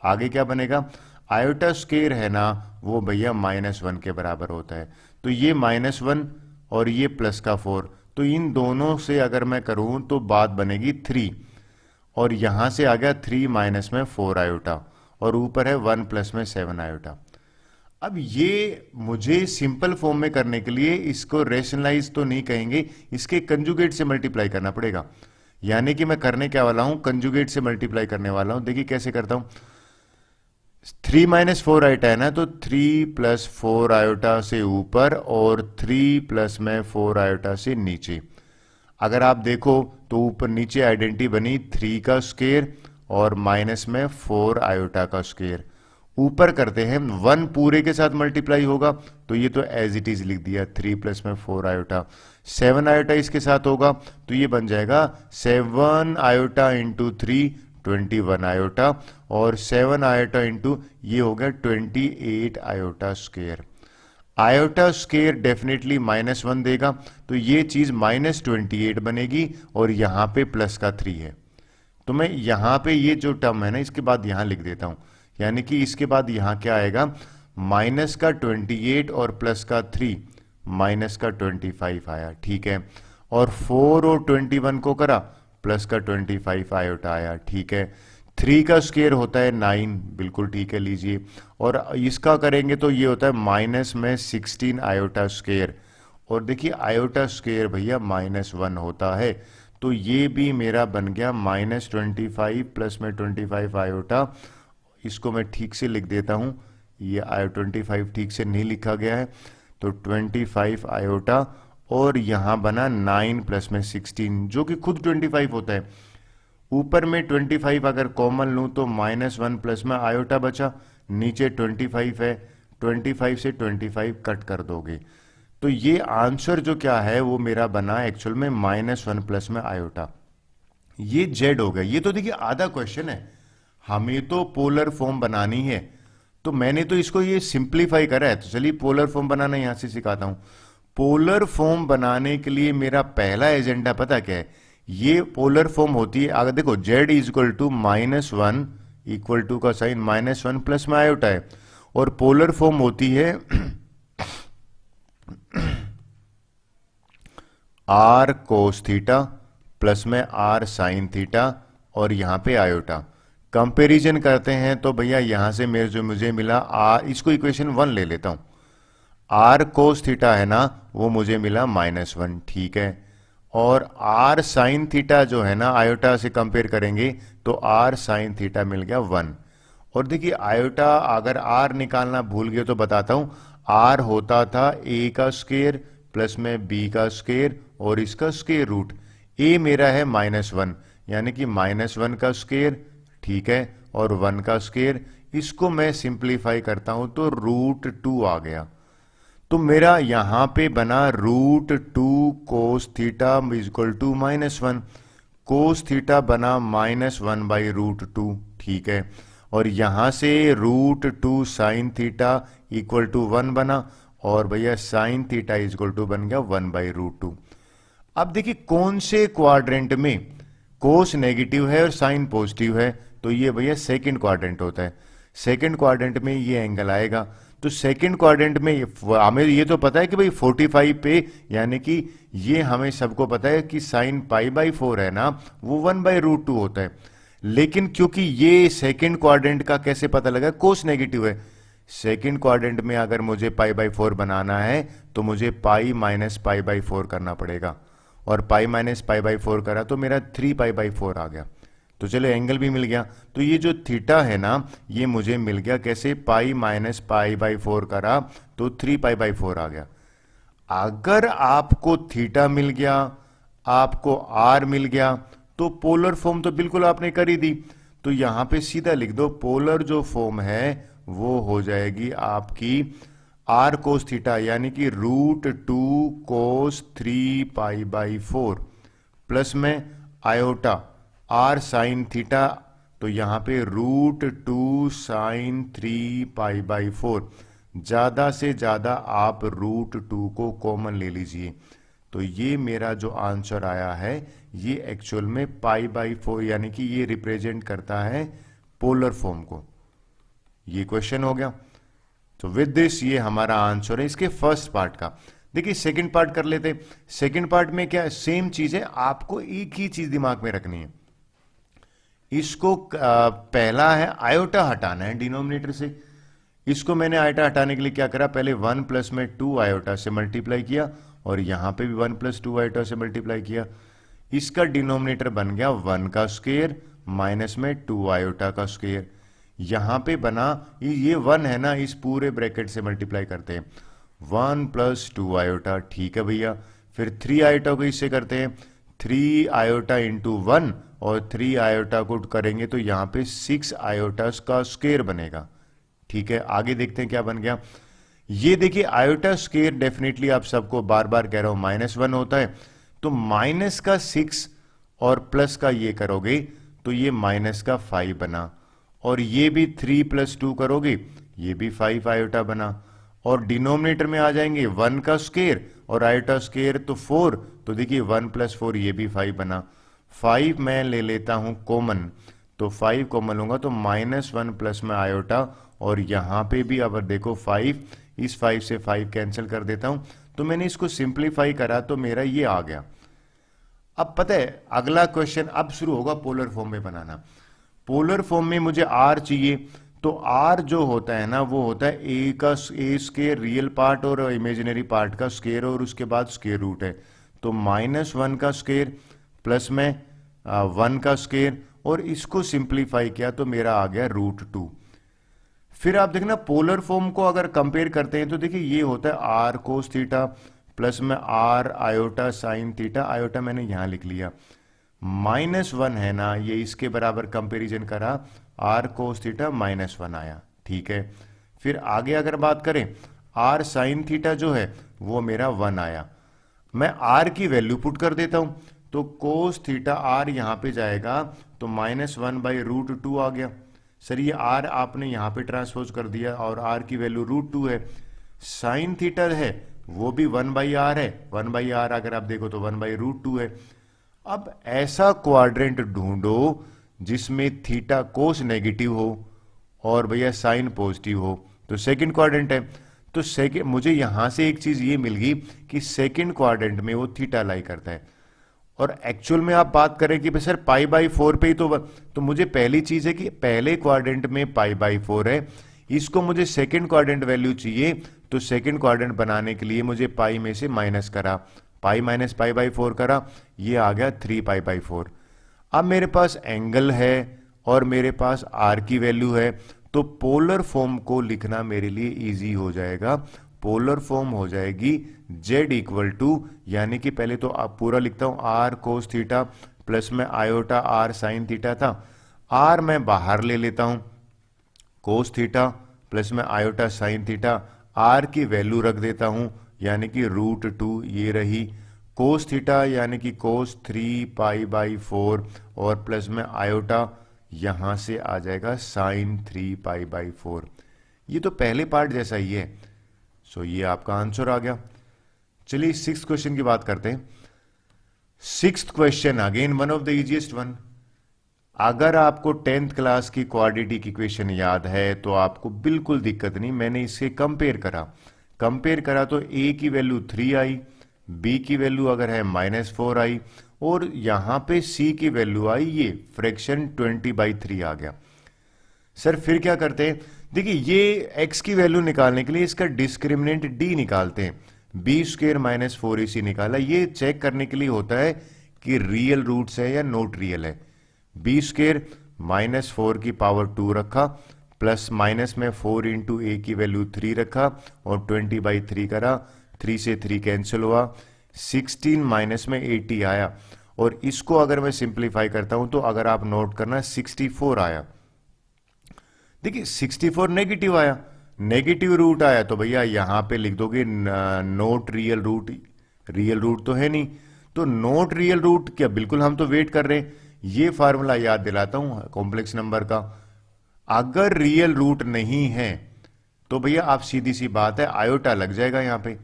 आगे क्या बनेगा, आयोटा स्क्वायर है ना वो भैया -1 के बराबर होता है, तो ये -1 और ये प्लस का 4, तो इन दोनों से अगर मैं करूं तो बात बनेगी 3, और यहां से आ गया 3 माइनस में 4 आयोटा, और ऊपर है 1 प्लस में 7 आयोटा। अब ये मुझे सिंपल फॉर्म में करने के लिए इसको रेशनलाइज तो नहीं कहेंगे, इसके कंजुगेट से मल्टीप्लाई करना पड़ेगा। यानी कि मैं करने क्या वाला हूं, कंजुगेट से मल्टीप्लाई करने वाला हूं। देखिए कैसे करता हूं, 3 माइनस 4 आयोटा है ना, तो 3 प्लस 4 आयोटा से ऊपर और 3 प्लस में 4 आयोटा से नीचे। अगर आप देखो तो ऊपर नीचे आइडेंटिटी बनी 3 का स्क्वायर और माइनस में 4 आयोटा का स्क्वायर। ऊपर करते हैं 1 पूरे के साथ मल्टीप्लाई होगा, तो ये तो एज इट इज लिख दिया 3 प्लस में 4 आयोटा, 7 आयोटा इसके साथ होगा तो ये बन जाएगा 7 आयोटा इंटू 3 21 आयोटा, और 7 आयोटा इंटू ये हो गया 28 iota square. Iota square definitely -1 देगा, तो ये चीज -28 बनेगी और यहां पे प्लस का 3 है, तो मैं यहां पे ये जो टर्म है ना इसके बाद यहां लिख देता हूं, यानी कि इसके बाद यहां क्या आएगा, माइनस का 28 और प्लस का 3, माइनस का 25 आया, ठीक है। और 4 और 21 को करा, प्लस का 25 आयोटा आया, ठीक है। 3 का स्क्वायर होता है 9, बिल्कुल ठीक है, लीजिए। और इसका करेंगे तो ये होता है माइनस में 16 आयोटा स्क्वायर, और देखिए आयोटा स्क्वायर भैया -1 होता है, तो ये भी मेरा बन गया -25 प्लस में 25 आयोटा। इसको मैं ठीक से लिख देता हूं, ये आयो 25 ठीक से नहीं लिखा गया है, तो 25 आयोटा, और यहां बना 9 प्लस में 16 जो कि खुद 25 होता है। ऊपर में 25 अगर कॉमन लूं तो -1 प्लस में आयोटा बचा, नीचे 25 है, 25 से 25 कट कर दोगे, तो ये आंसर जो क्या है वो मेरा बना एक्चुअल में -1 प्लस में आयोटा। ये जेड हो गया। ये तो देखिए आधा क्वेश्चन है, हमें तो पोलर फॉर्म बनानी है, तो मैंने तो इसको ये सिंप्लीफाई करा है, तो चलिए पोलर फॉर्म बनाना यहां से सिखाता हूं। पोलर फॉर्म बनाने के लिए मेरा पहला एजेंडा पता क्या है, ये पोलर फॉर्म होती है। अगर देखो z is equal to -1 equal to का साइन -1 प्लस में आयोटा है, और पोलर फॉर्म होती है r कोस थीटा प्लस में r साइन थीटा और यहां पे आयोटा। कंपैरिजन करते हैं तो भैया यहां से मेरे जो मुझे मिला r, इसको इक्वेशन 1 ले लेता हूं, r कोस थीटा है ना वो मुझे मिला -1, ठीक है। और r साइन थीटा जो है ना आयोटा से कंपेयर करेंगे तो r साइन थीटा मिल गया 1। और देखिए आयोटा अगर r निकालना भूल गए तो बताता हूं, r होता था a का स्क्वायर प्लस में b का स्क्वायर और इसका स्क्वायर रूट। a मेरा है -1 यानी कि -1 का स्क्वायर, ठीक है, और 1 का स्क्वायर। इसको मैं सिंप्लीफाई करता हूं तो √2 आ गया। तो मेरा यहां पे बना √2 cos theta equal to -1, cos theta बना -1/√2, ठीक है। और यहां से √2 साइन थीटा इक्वल टू 1 बना, और भैया साइन थीटा इक्वल टू बन गया 1/√2। अब देखिए कौन से क्वाड्रेंट में कोस नेगेटिव है और साइन पॉजिटिव है, तो ये भैया सेकंड क्वाड्रेंट होता है। सेकंड क्वाड्रेंट में ये एंगल आएगा। तो सेकंड क्वाड्रेंट में हमें ये तो पता है कि भाई 45 पे, यानी कि ये हमें सबको पता है कि साइन π/4 है ना वो 1/√2 होता है। लेकिन क्योंकि ये सेकंड क्वाड्रेंट का कैसे पता लगा, कोस नेगेटिव है। सेकंड क्वाड्रेंट में अगर मुझे π/4 बनाना है तो मुझे पाई माइनस π/4 करना पड़ेगा, और पाई माइनस π/4 करा तो मेरा 3π/4 आ गया। तो चलो एंगल भी मिल गया। तो ये जो थीटा है ना ये मुझे मिल गया कैसे, पाई माइनस π/4 करा तो 3π/4 आ गया। अगर आपको थीटा मिल गया, आपको r मिल गया, तो पोलर फॉर्म तो बिल्कुल आपने कर ही दी। तो यहां पे सीधा लिख दो, पोलर जो फॉर्म है वो हो जाएगी आपकी r कोस थीटा यानी कि √2 कोस 3π/4 प्लस में आयोटा r साइन थीटा, तो यहां पे √2 साइन 3π/4। ज्यादा से ज्यादा आप √2 को कॉमन ले लीजिए। तो ये मेरा जो आंसर आया है ये एक्चुअल में π/4 यानी कि ये रिप्रेजेंट करता है पोलर फॉर्म को। ये क्वेश्चन हो गया। तो विद दिस ये हमारा आंसर है इसके फर्स्ट पार्ट का। देखिए सेकंड पार्ट कर लेते। सेकंड पार्ट में क्या सेम चीज है, आपको एक ही चीज दिमाग में रखनी है। इसको पहला है आयोटा हटाना है डिनोमिनेटर से। इसको मैंने आयोटा हटाने के लिए क्या करा, पहले 1 प्लस में 2 आयोटा से मल्टीप्लाई किया, और यहां पे भी 1 प्लस 2 आयोटा से मल्टीप्लाई किया। इसका डिनोमिनेटर बन गया 1 का स्क्वायर माइनस में 2 आयोटा का स्क्वायर। यहां पे बना ये 1 है ना, इस पूरे ब्रैकेट से मल्टीप्लाई करते हैं 1 प्लस 2 आयोटा, ठीक है भैया। फिर 3 आयोटा को इससे करते हैं 3 आयोटा इंटू 1, और 3 आयोटा को करेंगे तो यहां पे 6 आयोटास का स्क्वायर बनेगा, ठीक है। आगे देखते हैं क्या बन गया। ये देखिए आयोटा स्क्वायर डेफिनेटली आप सबको बार बार कह रहा हूं -1 होता है, तो माइनस का 6 और प्लस का ये करोगे तो ये माइनस का 5 बना, और ये भी 3 प्लस 2 करोगे ये भी 5 आयोटा बना। और डिनोमिनेटर में आ जाएंगे 1 का स्क्वायर और आयोटा स्क्वायर तो 4, तो देखिए 1 प्लस 4 ये भी 5 बना। 5 मैं ले लेता हूं कॉमन, तो 5 कॉमन लूंगा तो -1 प्लस में आयोटा, और यहां पे भी अब देखो 5, इस 5 से 5 कैंसिल कर देता हूं। तो मैंने इसको सिंप्लीफाई करा तो मेरा ये आ गया। अब पता है अगला क्वेश्चन अब शुरू होगा पोलर फॉर्म में बनाना। पोलर फॉर्म में मुझे r चाहिए, तो r जो होता है ना वो होता है a का a स्क्वायर रियल पार्ट और इमेजिनरी पार्ट का स्क्वायर, और उसके बाद स्क्वायर रूट है। तो -1 का स्क्वायर प्लस में 1 का स्क्वायर, और इसको सिंप्लीफाई किया तो मेरा आ गया √2। फिर आप देखना पोलर फॉर्म को अगर कंपेयर करते हैं तो देखिए ये होता है r कोस थीटा प्लस में r iota sine theta, iota मैंने यहां लिख लिया। -1 है ना, ये इसके बराबर कंपैरिजन करा r कोस थीटा -1 आया, ठीक है। फिर आगे अगर बात करें r साइन थीटा जो है वो मेरा 1 आया। मैं r की वैल्यू पुट कर देता हूं, तो कोस थीटा r यहां पे जाएगा तो -1/√2 आ गया। सर ये r आपने यहां पे ट्रांसपोज कर दिया और r की वैल्यू √2 है। साइन थीटा है वो भी 1/r है, 1/r अगर आप देखो तो 1/√2 है। अब ऐसा क्वाड्रेंट ढूंढो जिसमें थीटा कोस नेगेटिव हो और भैया साइन पॉजिटिव हो, तो सेकंड क्वाड्रेंट है। तो सेकंड मुझे यहां से एक चीज ये मिल गई कि सेकंड क्वाड्रेंट में वो थीटा लाई करता है। और एक्चुअल में आप बात करें कि सर पाई बाई 4 पे ही तो मुझे पहली चीज है कि पहले क्वाड्रेंट में पाई बाई 4 है, इसको मुझे सेकंड क्वाड्रेंट वैल्यू चाहिए, तो सेकंड क्वाड्रेंट बनाने के लिए मुझे पाई में से माइनस करा, पाई माइनस पाई बाई 4 करा, ये आ गया 3 पाई बाई 4। अब मेरे पास एंगल है और मेरे पास आर की वैल्यू है, तो पोलर फॉर्म को लिखना मेरे लिए इजी हो जाएगा। पोलर फॉर्म हो जाएगी z इक्वल टू, यानी कि पहले तो आप पूरा लिखता हूं r कोस थीटा प्लस में आयोटा r साइन थीटा था, r मैं बाहर ले लेता हूं, कोस थीटा प्लस में आयोटा साइन थीटा, r की वैल्यू रख देता हूं यानी कि √2 ये रही, कोस थीटा यानी कि कोस 3 पाई बाई 4 और प्लस में आयोटा यहां से आ जाएगा साइन 3 पाई बाई 4। ये तो पहले पार्ट जैसा ही है, सो ये आपका आंसर आ गया। चलिए सिक्स्थ क्वेश्चन की बात करते हैं। Sixth question again one of the easiest one. अगर आपको 10th क्लास की क्वाड्रेटिक इक्वेशन याद है तो आपको बिल्कुल दिक्कत नहीं, मैंने इससे कंपेयर करा तो a की वैल्यू 3 आई, b की वैल्यू अगर है -4 आई और यहां पे c की वैल्यू आई ये फ्रैक्शन 20/3 आ गया। सर फिर क्या करते हैं, देखिए ये x की वैल्यू निकालने के लिए इसका डिस्क्रिमिनेंट d निकालते हैं, b² - 4ac निकाला, ये चेक करने के लिए होता है कि रियल रूट्स है या नॉट रियल है। b² -4 की पावर 2 रखा प्लस माइनस में 4 इंटू ए की वैल्यू 3 रखा और 20/3 करा, 3 से 3 कैंसिल हुआ, 16 माइनस में 80 आया और इसको अगर मैं सिंप्लीफाई करता हूं तो अगर आप नोट करना 64 आया। देखिए 64 नेगेटिव आया, नेगेटिव रूट आया तो भैया यहां पे लिख दोगे not real root, real root तो है नहीं, तो नोट रियल रूट क्या, बिल्कुल हम तो वेट कर रहे हैं। ये फार्मूला याद दिलाता हूं कॉम्प्लेक्स नंबर का, अगर रियल रूट नहीं है तो भैया आप सीधी सी बात है आयोटा लग जाएगा यहां पे,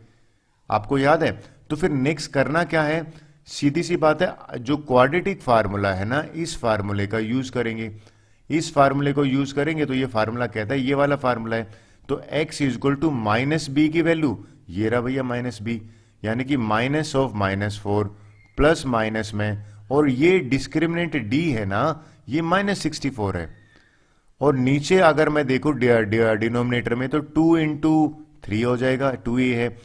आपको याद है। तो फिर नेक्स्ट करना क्या है, सीधी सी बात है, जो क्वाड्रेटिक फार्मूला है ना इस फार्मूले का यूज करेंगे, इस फार्मूले को यूज करेंगे तो ये फार्मूला कहता है, ये वाला फार्मूला है, तो x इक्वल टू -b की वैल्यू ये रहा भैया -b, यानी कि -4 प्लस माइनस में, और ये डिस्क्रिमिनेंट d है ना ये -64 है, और नीचे अगर मैं देखूं डिनोमिनेटर में तो 2 इंटू 3 हो जाएगा, 2a है,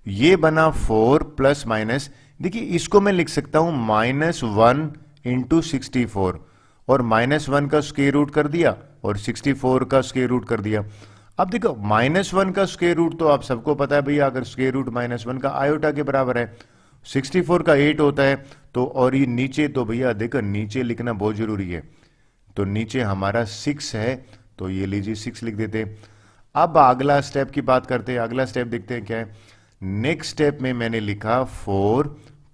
ये बना 4 प्लस माइनस, देखिए इसको मैं लिख सकता हूं -1 इंटू 64 और -1 का स्क्वायर रूट कर दिया और 64 का स्क्वायर रूट कर दिया। अब देखो -1 का स्क्वायर रूट तो आप सबको पता है भैया, अगर स्क्वायर रूट -1 का आयोटा के बराबर है, 64 का 8 होता है, तो और ये नीचे तो भैया देखो नीचे लिखना बहुत जरूरी है, तो नीचे हमारा 6 है तो ये लीजिए 6 लिख देते हैं। अब अगला स्टेप की बात करते हैं, अगला स्टेप देखते हैं क्या है। नेक्स्ट स्टेप में मैंने लिखा 4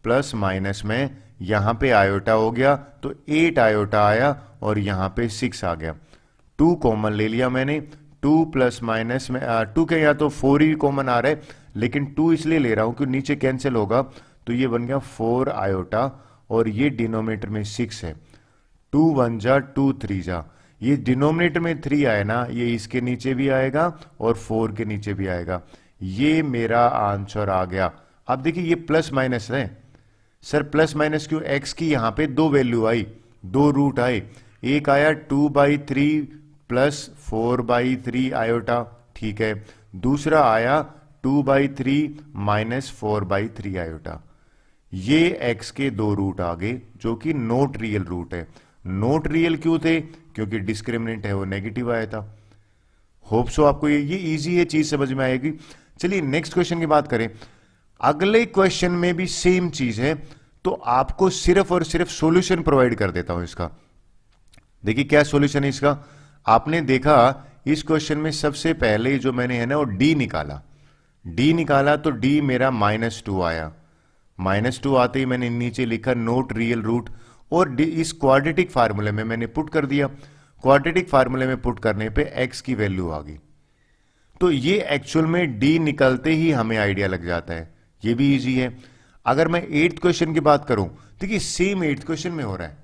प्लस माइनस में, यहां पे आयोटा हो गया तो 8 आयोटा आया और यहां पे 6 आ गया, 2 कॉमन ले लिया मैंने, 2 प्लस माइनस में 2 के यहाँ तो 4 ही कॉमन आ रहा है, लेकिन 2 इसलिए ले रहा हूं कि नीचे कैंसिल होगा, तो ये बन गया 4 आयोटा और ये डिनोमिनेटर में 6 है, 2 1 जा 2 3 जा, ये डिनोमिनेटर में 3 आया ना, ये इसके नीचे भी आएगा और 4 के नीचे भी आएगा, ये मेरा आंसर आ गया। अब देखिए ये प्लस माइनस है, सर प्लस माइनस क्यों, x की यहां पे 2 वैल्यू आई, 2 रूट आए, एक आया 2/3 प्लस 4/3 आयोटा, ठीक है, दूसरा आया 2/3 माइनस 4/3 आयोटा, ये x के 2 रूट आ गए जो कि नॉट रियल रूट है। नॉट रियल क्यों थे, क्योंकि डिस्क्रिमिनेंट है वो नेगेटिव आया था। होप सो आपको ये इजी है, चीज समझ में आएगी। चलिए नेक्स्ट क्वेश्चन की बात करें। अगले क्वेश्चन में भी सेम चीज है, तो आपको सिर्फ और सिर्फ सॉल्यूशन प्रोवाइड कर देता हूं इसका। देखिए क्या सॉल्यूशन है इसका, आपने देखा इस क्वेश्चन में सबसे पहले जो मैंने है ना वो d निकाला तो d मेरा -2 आया, -2 आते ही मैंने नीचे लिखा नोट रियल रूट, और इस क्वाड्रेटिक फार्मूले में मैंने पुट कर दिया, क्वाड्रेटिक फार्मूले में पुट करने पे x की वैल्यू आ गई, तो ये एक्चुअल में d निकलते ही हमें आइडिया लग जाता है, ये भी इजी है। अगर मैं 8th क्वेश्चन की बात करूं, देखिए सेम 8th क्वेश्चन में हो रहा है।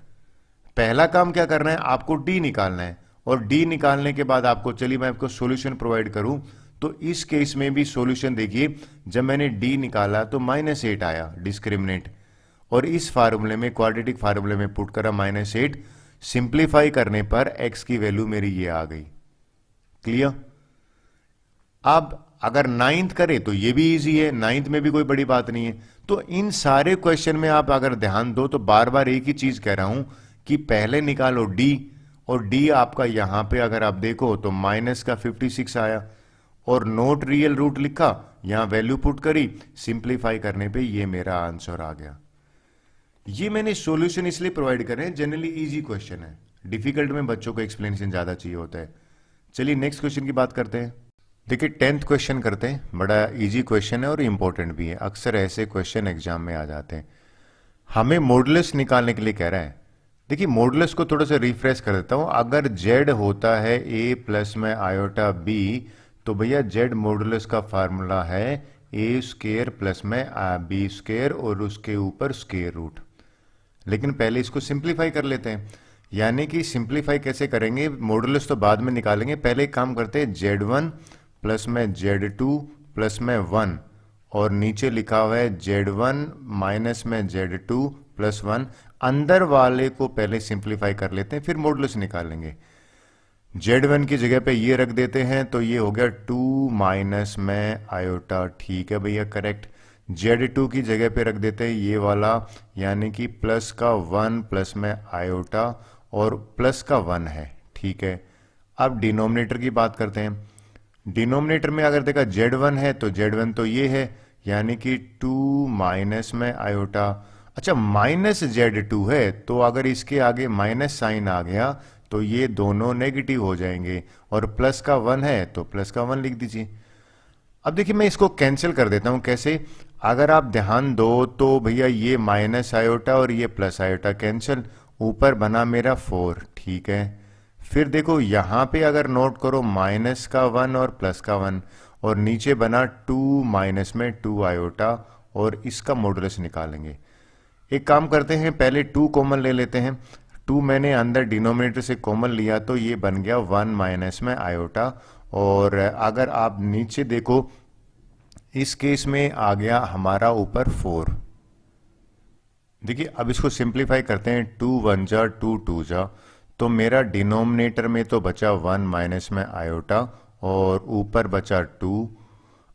पहला काम क्या करना है, आपको डी निकालना है, और डी निकालने के बाद आपको, चलिए मैं आपको सॉल्यूशन प्रोवाइड करूं। तो इस केस में भी सॉल्यूशन देखिए, जब मैंने डी निकाला तो -8 आया डिस्क्रिमिनेंट, और इस फार्मूले में, क्वाड्रेटिक फार्मूले में पुट करा -8, सिंप्लीफाई करने पर एक्स की वैल्यू मेरी ये आ गई। क्लियर? अब अगर 9th करे तो ये भी इजी है, 9th में भी कोई बड़ी बात नहीं है। तो इन सारे क्वेश्चन में आप अगर ध्यान दो तो बार बार एक ही चीज कह रहा हूं कि पहले निकालो डी, और डी आपका यहां पे अगर आप देखो तो -56 आया, और नोट रियल रूट लिखा, यहां वैल्यू पुट करी, सिंप्लीफाई करने पे ये मेरा आंसर आ गया। ये मैंने सॉल्यूशन इसलिए प्रोवाइड कर रहे हैं, जनरली इजी क्वेश्चन है, डिफिकल्ट में बच्चों को एक्सप्लेनेशन ज्यादा चाहिए होता है। चलिए नेक्स्ट क्वेश्चन की बात करते हैं। देखिए 10th क्वेश्चन करते हैं, बड़ा इजी क्वेश्चन है और इंपॉर्टेंट भी है, अक्सर ऐसे क्वेश्चन एग्जाम में आ जाते हैं। हमें मॉडुलस निकालने के लिए कह रहा है। देखिए मॉडुलस को थोड़ा सा रिफ्रेश कर देता हूं। अगर z होता है a प्लस में आयोटा b, तो भैया z मॉडुलस का फार्मूला है a स्क्वायर प्लस में b स्क्वायर और उसके ऊपर स्क्वायर रूट। लेकिन पहले इसको सिंप्लीफाई कर लेते हैं। यानी कि सिंप्लीफाई कैसे करेंगे, मॉडुलस तो बाद में निकालेंगे, पहले एक काम करते हैं, z1 प्लस में z2 प्लस में 1, और नीचे लिखा हुआ है z1 माइनस में z2 प्लस 1। अंदर वाले को पहले सिंप्लीफाई कर लेते हैं, फिर मॉडुलस निकालेंगे। z1 की जगह पे ये रख देते हैं, तो ये हो गया 2 माइनस में आयोटा, ठीक है भैया करेक्ट। z2 की जगह पे रख देते हैं ये वाला, यानी कि प्लस का 1 प्लस में आयोटा, और प्लस का 1 है, ठीक है। अब डिनोमिनेटर की बात करते हैं। डिनोमिनेटर में अगर देखा z1 है तो z1 तो ये है, यानी कि 2 माइनस में आयोटा। अच्छा माइनस z2 है, तो अगर इसके आगे माइनस साइन आ गया तो ये दोनों नेगेटिव हो जाएंगे, और प्लस का 1 है तो प्लस का 1 लिख दीजिए। अब देखिए मैं इसको कैंसिल कर देता हूं, कैसे, अगर आप ध्यान दो तो भैया ये माइनस आयोटा और ये प्लस आयोटा कैंसिल, ऊपर बना मेरा 4, ठीक है। फिर देखो यहां पे अगर नोट करो माइनस का 1 और प्लस का 1, और नीचे बना 2 माइनस में 2 आयोटा, और इसका मॉडुलस निकालेंगे। एक काम करते हैं, पहले 2 कॉमन ले लेते हैं। 2 मैंने अंदर डिनोमिनेटर से कॉमन लिया तो ये बन गया 1 माइनस में आयोटा, और अगर आप नीचे देखो इस केस में आ गया हमारा ऊपर 4। देखिए अब इसको सिंप्लीफाई करते हैं, 2 1 जा 2 2 जा, तो मेरा डिनोमिनेटर में तो बचा 1 माइनस में आयोटा, और ऊपर बचा 2।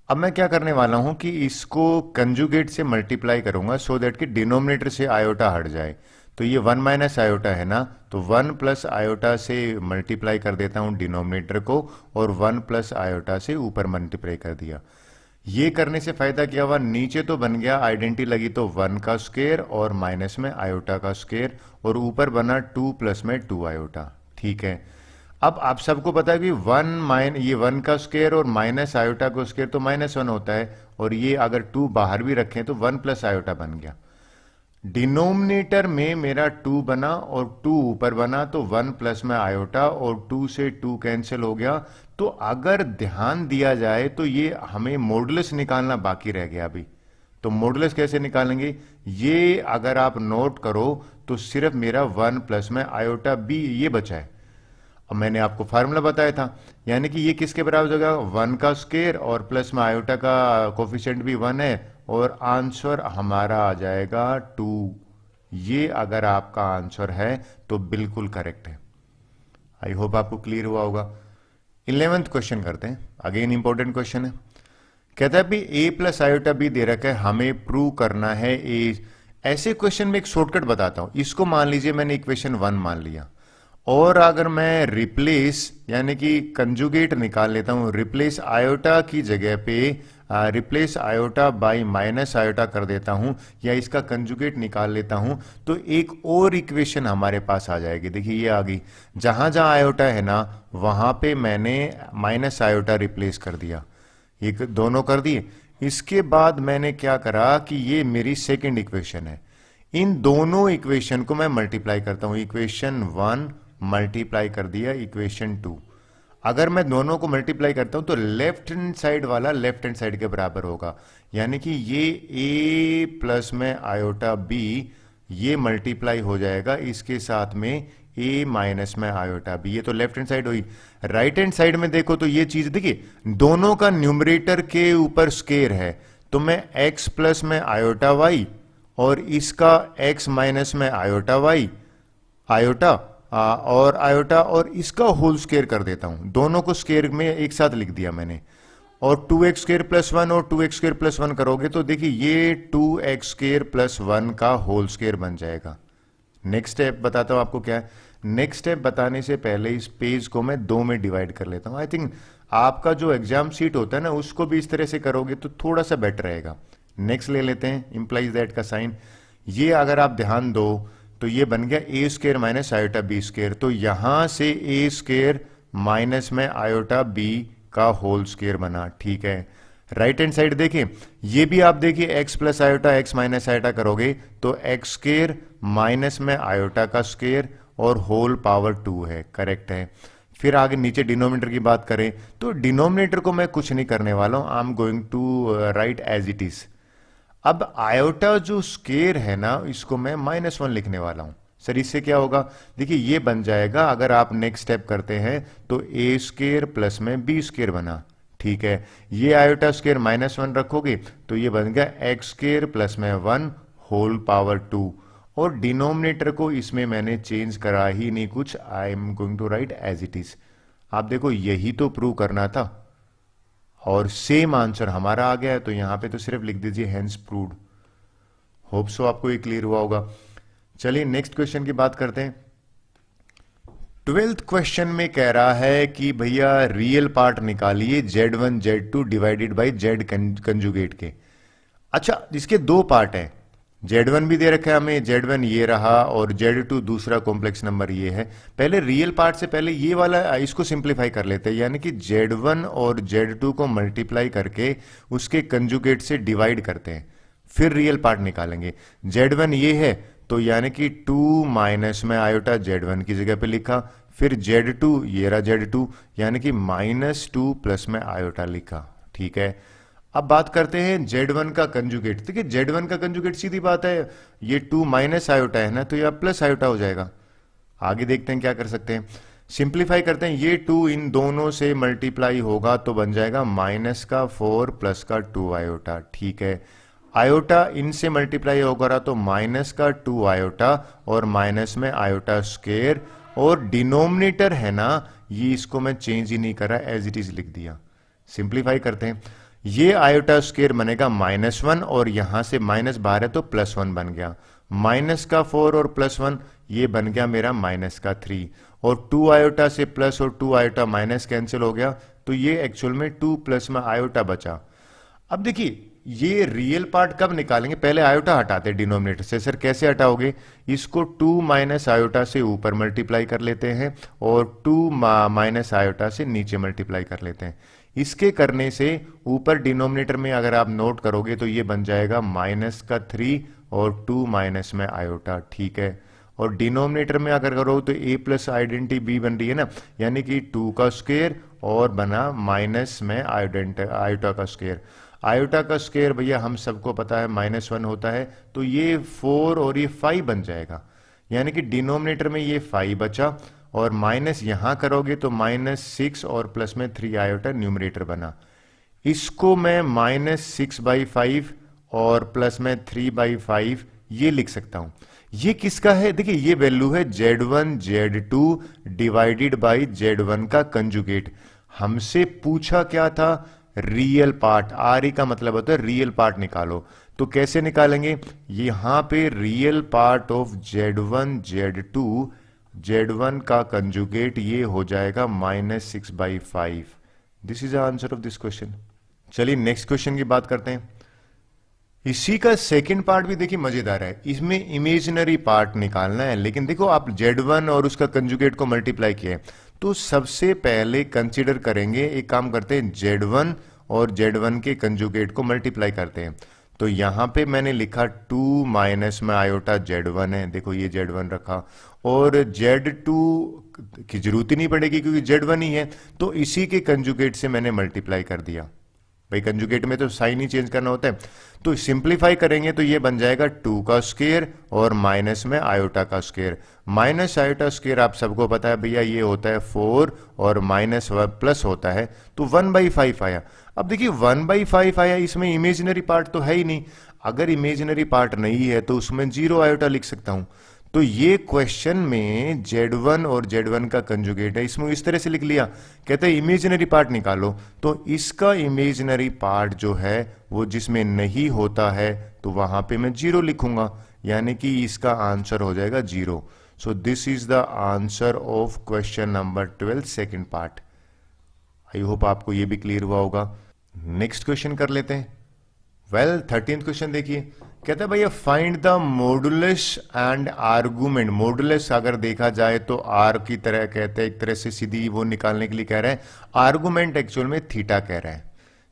अब मैं क्या करने वाला हूं कि इसको कंजुगेट से मल्टीप्लाई करूंगा, सो दैट कि डिनोमिनेटर से आयोटा हट जाए। तो ये 1 माइनस आयोटा है ना, तो 1 प्लस आयोटा से मल्टीप्लाई कर देता हूं डिनोमिनेटर को, और 1 प्लस आयोटा से ऊपर मल्टीप्लाई कर दिया। ये करने से फायदा क्या हुआ, नीचे तो बन गया आइडेंटिटी लगी तो 1 का स्क्वायर और माइनस में आयोटा का स्क्वायर, और ऊपर बना 2 प्लस में 2 आयोटा, ठीक है। अब आप सबको पता है कि ये 1 का स्क्वायर और माइनस आयोटा का स्क्वायर तो -1 होता है, और ये अगर 2 बाहर भी रखें तो 1 प्लस आयोटा बन गया। डिनोमिनेटर में मेरा 2 बना और 2 ऊपर बना, तो 1 प्लस में आयोटा, और 2 से 2 कैंसिल हो गया। तो अगर ध्यान दिया जाए तो ये हमें मॉडुलस निकालना बाकी रह गया अभी। तो मॉडुलस कैसे निकालेंगे, ये अगर आप नोट करो तो सिर्फ मेरा 1 प्लस में आयोटा बी ये बचा है। अब मैंने आपको फार्मूला बताया था, यानी कि ये किसके बराबर होगा, 1 का स्क्वायर और प्लस में आयोटा का कोफिशिएंट भी 1 है, और आंसर हमारा आ जाएगा 2। ये अगर आपका आंसर है तो बिल्कुल करेक्ट है। आई होप आपको क्लियर हुआ होगा। 11th क्वेश्चन करते हैं, अगेन इंपॉर्टेंट क्वेश्चन है। कहता है भी a प्लस आयोटा बी दे रखा है, हमें प्रूव करना है a। ऐसे क्वेश्चन में एक शॉर्टकट बताता हूं। इसको मान लीजिए मैंने इक्वेशन 1 मान लिया, और अगर मैं रिप्लेस यानी कि कंजुगेट निकाल लेता हूं, रिप्लेस आयोटा की जगह पे replace iota by minus iota कर देता हूं, या इसका कंजुगेट निकाल लेता हूं, तो एक और इक्वेशन हमारे पास आ जाएगी। देखिए ये आ गई, जहां जहां आयोटा है ना वहां पे मैंने माइनस आयोटा रिप्लेस कर दिया, ये दोनों कर दिए। इसके बाद मैंने क्या करा कि ये मेरी सेकेंड इक्वेशन है, इन दोनों इक्वेशन को मैं मल्टीप्लाई करता हूं। इक्वेशन 1 मल्टीप्लाई कर दिया इक्वेशन 2। अगर मैं दोनों को मल्टीप्लाई करता हूं तो लेफ्ट हैंड साइड वाला लेफ्ट हैंड साइड के बराबर होगा, यानी कि ये a प्लस में आयोटा b ये मल्टीप्लाई हो जाएगा इसके साथ में a माइनस में आयोटा b, ये तो लेफ्ट हैंड साइड हुई। राइट हैंड साइड में देखो तो ये चीज देखिए दोनों का न्यूमरेटर के ऊपर स्केयर है, तो मैं x प्लस में आयोटा y और इसका x माइनस में आयोटा y आयोटा और आयोटा और इसका होल स्क्वायर कर देता हूं, दोनों को स्क्वायर में एक साथ लिख दिया मैंने। और 2x स्क्वायर प्लस 1 और 2x स्क्वायर प्लस 1 करोगे तो देखिए ये 2x स्क्वायर प्लस 1 का होल स्क्वायर बन जाएगा। नेक्स्ट स्टेप बताता हूं आपको क्या है। नेक्स्ट स्टेप बताने से पहले इस पेज को मैं दो में डिवाइड कर लेता हूं। आई थिंक आपका जो एग्जाम शीट होता है ना उसको भी इस तरह से करोगे तो थोड़ा सा बेटर रहेगा। नेक्स्ट ले लेते हैं इंप्लाइज दैट का साइन। ये अगर आप ध्यान दो तो ये बन गया a square minus iota b square, तो यहां से ए स्क्वायर माइनस में आयोटा बी का होल स्क्वायर बना, ठीक है। राइट हैंड साइड देखें, ये भी आप देखिए x plus iota x minus iota करोगे तो एक्स स्क्वायर माइनस में आयोटा का स्क्वायर और होल पावर 2 है, करेक्ट है। फिर आगे नीचे डिनोमिनेटर की बात करें तो डिनोमिनेटर को मैं कुछ नहीं करने वाला हूं, I am going to write as it is. अब आयोटा जो स्क्वायर है ना इसको मैं -1 लिखने वाला हूं। सर इससे क्या होगा, देखिए ये बन जाएगा, अगर आप नेक्स्ट स्टेप करते हैं तो ए स्क्वायर प्लस में बी स्क्वायर बना, ठीक है। ये आयोटा स्क्वायर -1 रखोगे तो ये बन गया एक्स स्क्वायर प्लस में 1 होल पावर 2, और डिनोमिनेटर को इसमें मैंने चेंज करा ही नहीं कुछ, I am going to write as it is. आप देखो यही तो प्रूव करना था और सेम आंसर हमारा आ गया है, तो यहां पे तो सिर्फ लिख दीजिए हेंस प्रूव्ड। होप सो आपको ये क्लियर हुआ होगा। चलिए नेक्स्ट क्वेश्चन की बात करते हैं। 12th क्वेश्चन में कह रहा है कि भैया रियल पार्ट निकालिए Z1 Z2 divided by Z conjugate के। अच्छा इसके दो पार्ट हैं, Z1 भी दे रखा है हमें, Z1 ये रहा और Z2 दूसरा कॉम्प्लेक्स नंबर ये है। पहले रियल पार्ट से पहले ये वाला इसको सिंप्लीफाई कर लेते हैं, यानी कि Z1 और Z2 को मल्टीप्लाई करके उसके कंजुगेट से डिवाइड करते हैं, फिर रियल पार्ट निकालेंगे। Z1 ये है तो यानी कि 2 माइनस में आयोटा Z1 की जगह पे लिखा, फिर Z2 ये रहा Z2 यानी कि -2 प्लस में आयोटा लिखा, ठीक है। अब बात करते हैं Z1 का कंजुगेट। देखिए Z1 का कंजुगेट सीधी बात है, ये 2 माइनस आयोटा है ना तो यह प्लस आयोटा हो जाएगा। आगे देखते हैं क्या कर सकते हैं, सिंप्लीफाई करते हैं। ये 2 इन दोनों से मल्टीप्लाई होगा तो बन जाएगा -4 प्लस का 2 आयोटा, ठीक है। आयोटा इनसे मल्टीप्लाई होगा तो -2 आयोटा और माइनस में आयोटा स्क्वायर, और डिनोमिनेटर है ना ये इसको मैं चेंज ही नहीं करा, एज इट इज लिख दिया। सिंप्लीफाई करते हैं, ये आयोटा स्क्वायर बनेगा -1 और यहां से माइनस बाहर है तो +1 बन गया, -4 और +1 ये बन गया मेरा -3, और 2 आयोटा से प्लस और 2 आयोटा माइनस कैंसिल हो गया तो ये एक्चुअल में 2 प्लस में आयोटा बचा। अब देखिए ये रियल पार्ट कब निकालेंगे, पहले आयोटा हटाते हैं डिनोमिनेटर से। सर कैसे हटाओगे, इसको 2 माइनस आयोटा से ऊपर मल्टीप्लाई कर लेते हैं और 2 माइनस आयोटा से नीचे मल्टीप्लाई कर लेते हैं। इसके करने से ऊपर डिनोमिनेटर में अगर आप नोट करोगे तो ये बन जाएगा -3 और 2 माइनस में आयोटा, ठीक है। और डिनोमिनेटर में अगर करो तो a प्लस आइडेंटिटी b बन रही है ना, यानी कि 2 का स्क्वायर और बना माइनस में आयोटा का स्क्वायर। आयोटा का स्क्वायर भैया हम सबको पता है -1 होता है, तो ये 4 और ये 5 बन जाएगा, यानी कि डिनोमिनेटर में ये 5 बचा, और माइनस यहां करोगे तो -6 और प्लस में 3 आयोटा न्यूमरेटर बना। इसको मैं -6/5 और प्लस में 3/5 ये लिख सकता हूं। ये किसका है, देखिए ये वैल्यू है Z1 Z2 divided by Z1 का कंजुगेट। हमसे पूछा क्या था, रियल पार्ट, RE का मतलब होता है रियल पार्ट निकालो। तो कैसे निकालेंगे, यहां पे real part of Z1 Z2, Z1 का कंजुगेट ये हो जाएगा -6/5। This is the answer of this question. चलिए नेक्स्ट क्वेश्चन की बात करते हैं। इसी का सेकंड पार्ट भी देखिए मजेदार है, इसमें इमेजिनरी पार्ट निकालना है, लेकिन देखो आप Z1 और उसका कंजुगेट को मल्टीप्लाई किया है तो सबसे पहले कंसीडर करेंगे, एक काम करते हैं Z1 और Z1 के कंजुगेट को मल्टीप्लाई करते हैं। तो यहां पे मैंने लिखा 2 माइनस में आयोटा Z1 है, देखो ये Z1 रखा, और Z2 की जरूरत ही नहीं पड़ेगी क्योंकि Z1 ही है, तो इसी के कंजुगेट से मैंने मल्टीप्लाई कर दिया। भाई कंजुगेट में तो साइन ही चेंज करना होता है, तो सिंप्लीफाई करेंगे तो ये बन जाएगा 2 का स्क्वायर और माइनस में आयोटा का स्क्वायर। माइनस आयोटा स्क्वायर आप सबको पता है भैया ये होता है 4 और माइनस प्लस होता है, तो 1/5 आया। अब देखिए 1/5 आया, इसमें इमेजिनरी पार्ट तो है ही नहीं, अगर इमेजिनरी पार्ट नहीं है तो उसमें 0 आयोटा लिख सकता हूं। तो ये क्वेश्चन में Z1 और Z1 का कंजुगेट है, इसमें इस तरह से लिख लिया, कहते हैं इमेजिनरी पार्ट निकालो, तो इसका इमेजिनरी पार्ट जो है वो जिसमें नहीं होता है तो वहां पे मैं 0 लिखूंगा, यानी कि इसका आंसर हो जाएगा 0। सो this is the answer of question number 12 second part. I hope आपको ये भी क्लियर हुआ होगा। नेक्स्ट क्वेश्चन कर लेते हैं। वेल 13th क्वेश्चन देखिए, कहता है भैया find the modulus and argument. Modulus अगर देखा जाए तो आर की तरह कहते हैं, एक तरह से सीधी वो निकालने के लिए कह रहे हैं, आर्गुमेंट एक्चुअल में थीटा कह रहा है।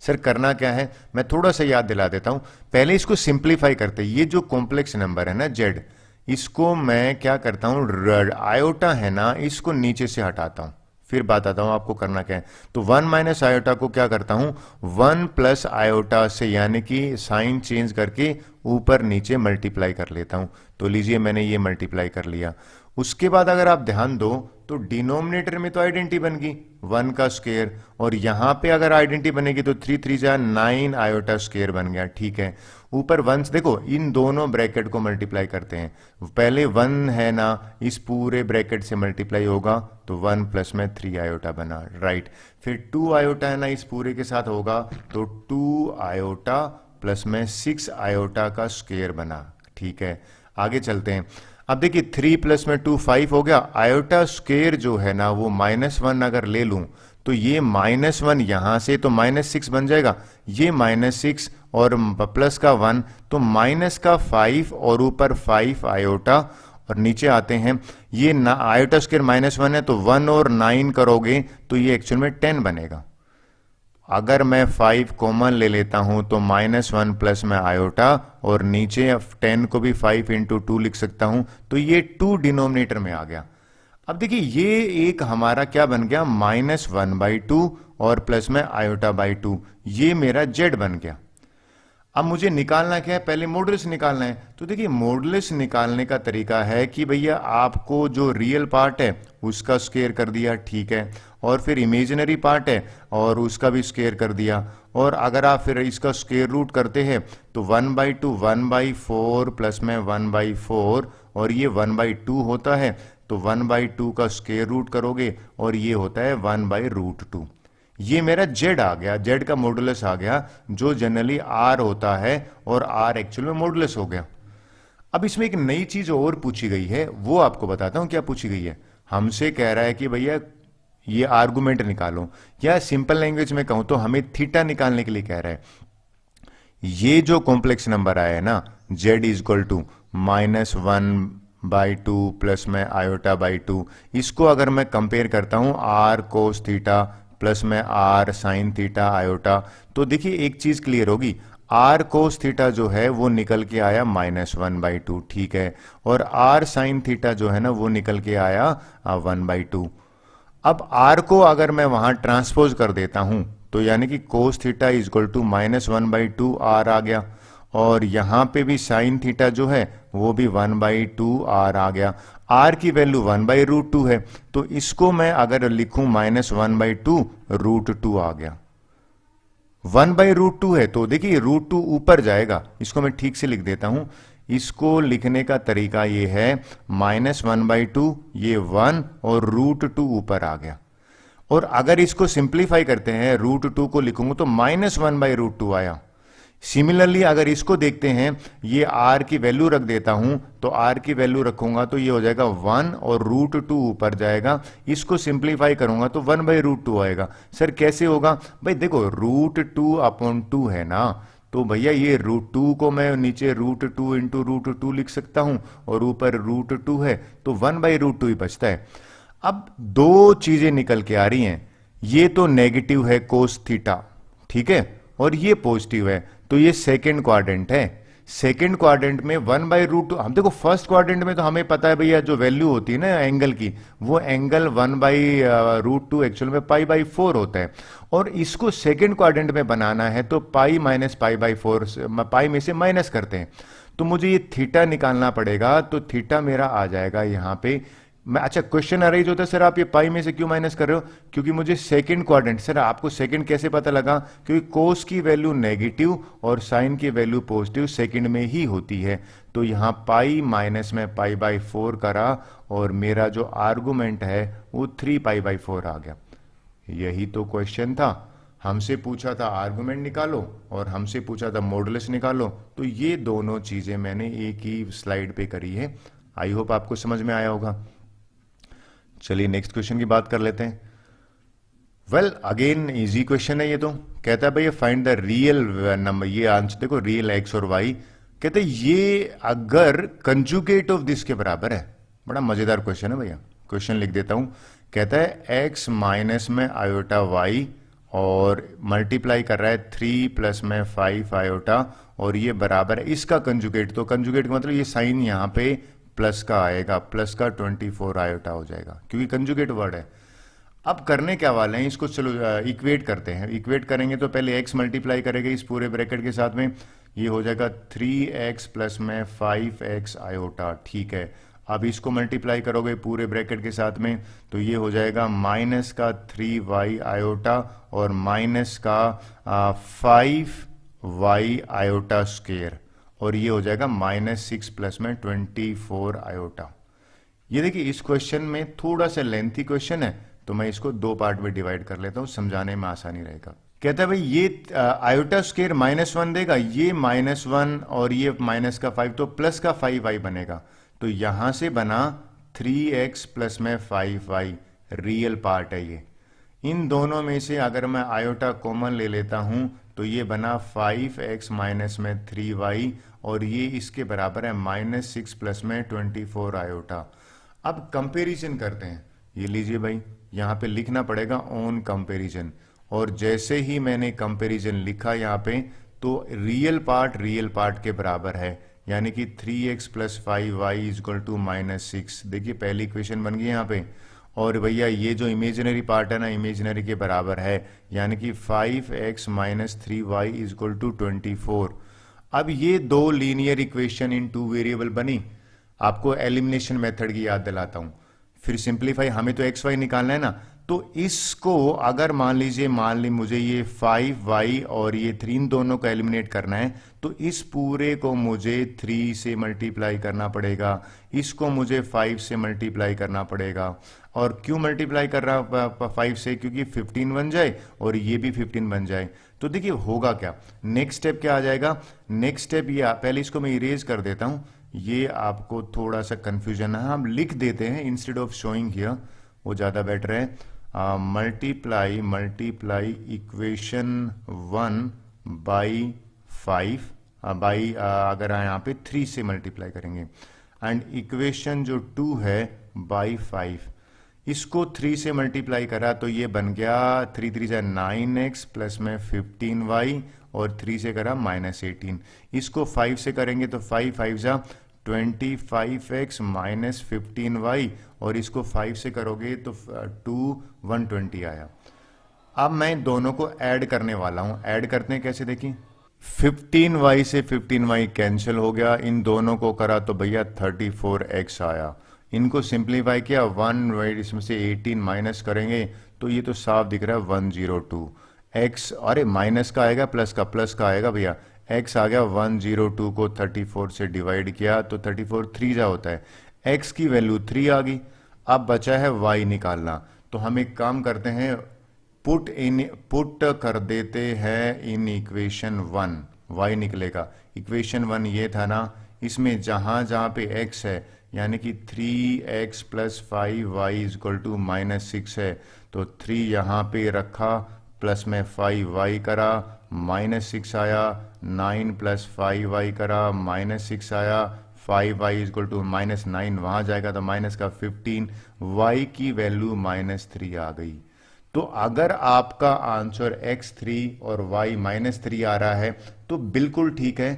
सर करना क्या है, मैं थोड़ा सा याद दिला देता हूं, पहले इसको सिंप्लीफाई करते हैं। ये जो कॉम्प्लेक्स नंबर है ना Z, इसको मैं क्या करता हूं, आयोटा है ना, इसको नीचे से हटाता हूं, फिर बताता हूं आपको करना क्या है। तो 1 माइनस आयोटा को क्या करता हूं, 1 प्लस आयोटा से, यानी कि साइन चेंज करके ऊपर नीचे मल्टीप्लाई कर लेता हूं। तो लीजिए मैंने ये मल्टीप्लाई कर लिया। उसके बाद अगर आप ध्यान दो तो डिनोमिनेटर में तो आइडेंटिटी बन गई 1 का स्क्वायर, और यहां पे अगर आइडेंटिटी बनेगी तो 3 3 जा 9 आयोटा स्क्वायर बन गया, ठीक है। ऊपर 1 देखो, इन दोनों ब्रैकेट को मल्टीप्लाई करते हैं, पहले 1 है ना, इस पूरे ब्रैकेट से मल्टीप्लाई होगा तो 1 प्लस में 3 आयोटा बना, राइट। फिर 2 आयोटा है ना, इस पूरे के साथ होगा तो 2 आयोटा प्लस में 6 आयोटा का स्क्वायर बना, ठीक है। आगे चलते हैं। अब देखिए 3 प्लस में 2 5 हो गया। आयोटा स्क्वायर जो है ना वो -1 अगर ले लूं तो ये -1 यहां से तो -6 बन जाएगा, ये -6 और प्लस का 1 तो माइनस का 5 और ऊपर 5 आयोटा, और नीचे आते हैं, ये ना आयोटा स्क्वायर -1 है तो 1 और 9 करोगे तो ये एक्चुअल में 10 बनेगा। अगर मैं 5 कॉमन ले लेता हूं तो -1 प्लस में आयोटा, और नीचे 10 को भी 5 इंटू 2 लिख सकता हूं, तो ये 2 डिनोमिनेटर में आ गया। अब देखिए ये एक हमारा क्या बन गया, -1/2 और प्लस में आयोटा बाई 2, ये मेरा Z बन गया। अब मुझे निकालना क्या है, पहले मॉडुलस निकालना है। तो देखिए मॉडुलस निकालने का तरीका है कि भैया आपको जो रियल पार्ट है उसका स्क्वायर कर दिया, ठीक है, और फिर इमेजिनरी पार्ट है और उसका भी स्क्वायर कर दिया, और अगर आप फिर इसका स्क्वायर रूट करते हैं तो 1/2 1/4 प्लस में 1/4, और ये 1/2 होता है तो 1/2 का स्क्वायर रूट करोगे और ये होता है 1/√2। ये मेरा Z आ गया, Z का मॉडुलस आ गया, जो जनरली R होता है, और R एक्चुअल में मॉडुलस हो गया। अब इसमें एक नई चीज और पूछी गई है, वो आपको बताता हूं क्या पूछी गई है। हमसे कह रहा है कि भैया ये आर्गुमेंट निकालो, या सिंपल लैंग्वेज में कहूं तो हमें थीटा निकालने के लिए कह रहा है। ये जो कॉम्प्लेक्स नंबर आया है ना Z = -1/2 प्लस में आयोटा बाई 2, इसको अगर मैं कंपेयर करता हूं R cos थीटा प्लस में R sin थीटा आयोटा, तो देखिए एक चीज क्लियर होगी, R cos थीटा जो है वो निकल के आया -1/2, ठीक है, और R sin थीटा जो है ना वो निकल के आया 1/2। अब R को अगर मैं वहां ट्रांसपोज कर देता हूं तो यानी कि cos थीटा = -1/2 R आ गया, और यहां पे भी साइन थीटा जो है वो भी 1/2 R आ गया। R की वैल्यू 1/√2 है, तो इसको मैं अगर लिखूं -1/2 √2 आ गया। 1/√2 है तो देखिए √2 ऊपर जाएगा, इसको मैं ठीक से लिख देता हूं। इसको लिखने का तरीका ये है, -1/2 ये 1 और √2 ऊपर आ गया, और अगर इसको सिंप्लीफाई करते हैं √2 को लिखूंगा तो -1/√2 आया। सिमिलरली अगर इसको देखते हैं, ये R की वैल्यू रख देता हूं, तो R की वैल्यू रखूंगा तो ये हो जाएगा 1 और √2 ऊपर जाएगा, इसको सिंप्लीफाई करूंगा तो 1/√2 आएगा। सर कैसे होगा, भाई देखो √2/2 है ना, तो भैया ये √2 को मैं नीचे √2 इंटू √2 लिख सकता हूं, और ऊपर √2 है तो 1/√2 ही बचता है। अब दो चीजें निकल के आ रही हैं, ये तो नेगेटिव है कोस थीटा, ठीक है, और ये पॉजिटिव है, तो ये सेकेंड क्वाड्रेंट है। सेकेंड क्वाड्रेंट में 1/√2, हम देखो फर्स्ट क्वाड्रेंट में तो हमें पता है भैया जो वैल्यू होती है ना एंगल की, वो एंगल 1/√2 एक्चुअल में π/4 होता है। और इसको सेकेंड क्वाड्रेंट में बनाना है तो पाई माइनस π/4, पाई में से माइनस करते हैं, तो मुझे ये थीटा निकालना पड़ेगा। तो थीटा मेरा आ जाएगा यहाँ पे। मैं अच्छा क्वेश्चन अराइज होता है सर आप ये पाई में से क्यों माइनस कर रहे हो, क्योंकि मुझे सेकंड क्वाड्रेंट, सर आपको सेकंड कैसे पता लगा, क्योंकि कोस की वैल्यू नेगेटिव और साइन की वैल्यू पॉजिटिव सेकंड में ही होती है। तो यहाँ पाई माइनस में π/4 करा और मेरा जो आर्गुमेंट है वो 3π/4 आ गया। यही तो क्वेश्चन था, हमसे पूछा था आर्गुमेंट निकालो और हमसे पूछा था मॉडुलस निकालो, तो ये दोनों चीजें मैंने एक ही स्लाइड पे करी है। आई होप आपको समझ में आया होगा। चलिए नेक्स्ट क्वेश्चन की बात कर लेते हैं। वेल अगेन इजी क्वेश्चन है ये तो। कहता है भैया फाइंड द रियल नंबर, ये आंसर देखो रियल एक्स और वाई। कहते हैं ये अगर कंजुगेट ऑफ दिस के बराबर है। बड़ा मजेदार क्वेश्चन है भैया, क्वेश्चन लिख देता हूं। कहता है एक्स माइनस में आयोटा वाई और मल्टीप्लाई कर रहा है 3 प्लस में 5 आयोटा और ये बराबर है इसका कंजुगेट। तो कंजुगेट का मतलब ये साइन यहां पे प्लस का आएगा, प्लस का 24 आयोटा हो जाएगा क्योंकि कंजुगेट वर्ड है। अब करने क्या वाले हैं इसको, चलो इक्वेट करते हैं। इक्वेट करेंगे तो पहले x मल्टीप्लाई करेंगे इस पूरे ब्रैकेट के साथ में, ये हो जाएगा 3x प्लस में 5x आयोटा, ठीक है। अब इसको मल्टीप्लाई करोगे पूरे ब्रैकेट के साथ में तो ये हो जाएगा माइनस का 3y आयोटा और माइनस का 5y आयोटा स्क्वायर और ये हो जाएगा -6 प्लस में 24 आयोटा। ये देखिए इस क्वेश्चन में थोड़ा सा लेंथी क्वेश्चन है तो मैं इसको दो पार्ट में डिवाइड कर लेता हूं, समझाने में आसानी रहेगा। कहता है भाई ये आयोटा स्क्वायर -1 देगा, ये -1 और ये माइनस का 5 तो प्लस का 5y बनेगा। तो यहां से बना 3x प्लस में 5y, रियल पार्ट है ये। इन दोनों में से अगर मैं आयोटा कॉमन ले लेता हूं तो ये बना 5x माइनस में 3y और ये इसके बराबर है -6 प्लस में 24 आयोटा। अब कंपैरिजन करते हैं, ये लीजिए भाई यहाँ पे लिखना पड़ेगा ऑन कंपैरिजन, और जैसे ही मैंने कंपैरिजन लिखा यहाँ पे तो रियल पार्ट के बराबर है, यानी कि 3x plus 5y is equal to -6। देखिए पहली इक्वेशन बन गई यहाँ पे। और भैया ये जो इमेजिनरी पार्ट है ना, इमेजिनरी के बराबर है, यानी कि 5x minus 3y is equal to 24। अब ये दो linear equation in two variable बनी। आपको एलिमिनेशन मेथड की याद दिलाता हूं, फिर सिंप्लीफाई, हमें तो एक्स वाई निकालना है ना, तो इसको अगर मान ली मुझे ये 5y और ये 3 इन दोनों को एलिमिनेट करना है तो इस पूरे को मुझे 3 से मल्टीप्लाई करना पड़ेगा, इसको मुझे 5 से मल्टीप्लाई करना पड़ेगा। और क्यों मल्टीप्लाई कर रहा 5 से, क्योंकि 15 बन जाए और ये भी 15 बन जाए। तो देखिए होगा क्या, नेक्स्ट स्टेप क्या आ जाएगा, नेक्स्ट स्टेप ये पहले इसको मैं इरेज कर देता हूं, ये आपको थोड़ा सा कंफ्यूजन है, हम लिख देते हैं इंस्टेड ऑफ शोइंग हियर, वो ज्यादा बेटर है। मल्टीप्लाई इक्वेशन 1 बाई 5 बाई अगर यहाँ पे 3 से मल्टीप्लाई करेंगे, एंड इक्वेशन जो 2 है बाई 5, इसको 3 से मल्टीप्लाई करा तो ये बन गया 3 3 से 9x प्लस में 15y और 3 से करा -18। इसको 5 से करेंगे तो 5 5 जा 25x माइनस 15y और इसको 5 से करोगे तो 120 आया। अब मैं दोनों को ऐड करने वाला हूं, ऐड करते हैं कैसे देखिए, 15y से 15y कैंसिल हो गया, इन दोनों को करा तो भैया 34x आया। इनको सिंप्लीफाई किया 1 इसमें से 18 माइनस करेंगे तो ये तो साफ दिख रहा है 102 x, अरे माइनस का आएगा प्लस का आएगा भैया, x आ गया 102 को 34 से डिवाइड किया तो 34 3 जा होता है, x की वैल्यू 3 आ गई। अब बचा है y निकालना, तो हम एक काम करते हैं, पुट कर देते हैं इन इक्वेशन 1, y निकलेगा। इक्वेशन 1 ये था ना, इसमें जहां पे x है यानी कि 3x plus 5y is equal to -6 है, तो 3 यहाँ पे रखा प्लस में 5y करा -6 आया, 9 प्लस 5y करा -6 आया, 5y इज इक्वल टू -9 वहां जाएगा तो माइनस का 15, y की वैल्यू -3 आ गई। तो अगर आपका आंसर x3 और y-3 आ रहा है तो बिल्कुल ठीक है।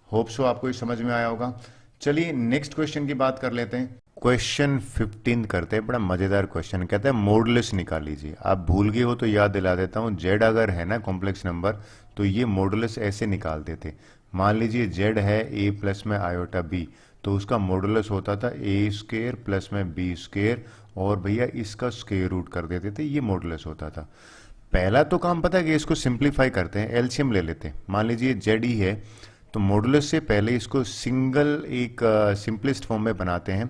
होप सो आपको ये समझ में आया होगा। चलिए नेक्स्ट क्वेश्चन की बात कर लेते हैं। क्वेश्चन 15 करते हैं, बड़ा मजेदार क्वेश्चन। कहता है मॉडुलस निकाल लीजिए। आप भूल गए हो तो याद दिला देता हूं, जेड अगर है ना कॉम्प्लेक्स नंबर तो ये मॉडुलस ऐसे निकालते थे। मान लीजिए जेड है a प्लस में आयोटा b, तो उसका मॉडुलस होता था a स्क्वेयर प्लस में b स्क्वेयर, और भैया इसका स्क्वेयर रूट कर देते थे, ये मॉडुलस होता था। पहला तो काम पता है कि इसको सिंप्लीफाई करते हैं, एलसीएम ले लेते हैं। मान लीजिए जेड ही है तो मॉडुलस से पहले इसको सिंगल एक सिंपलेस्ट फॉर्म में बनाते हैं।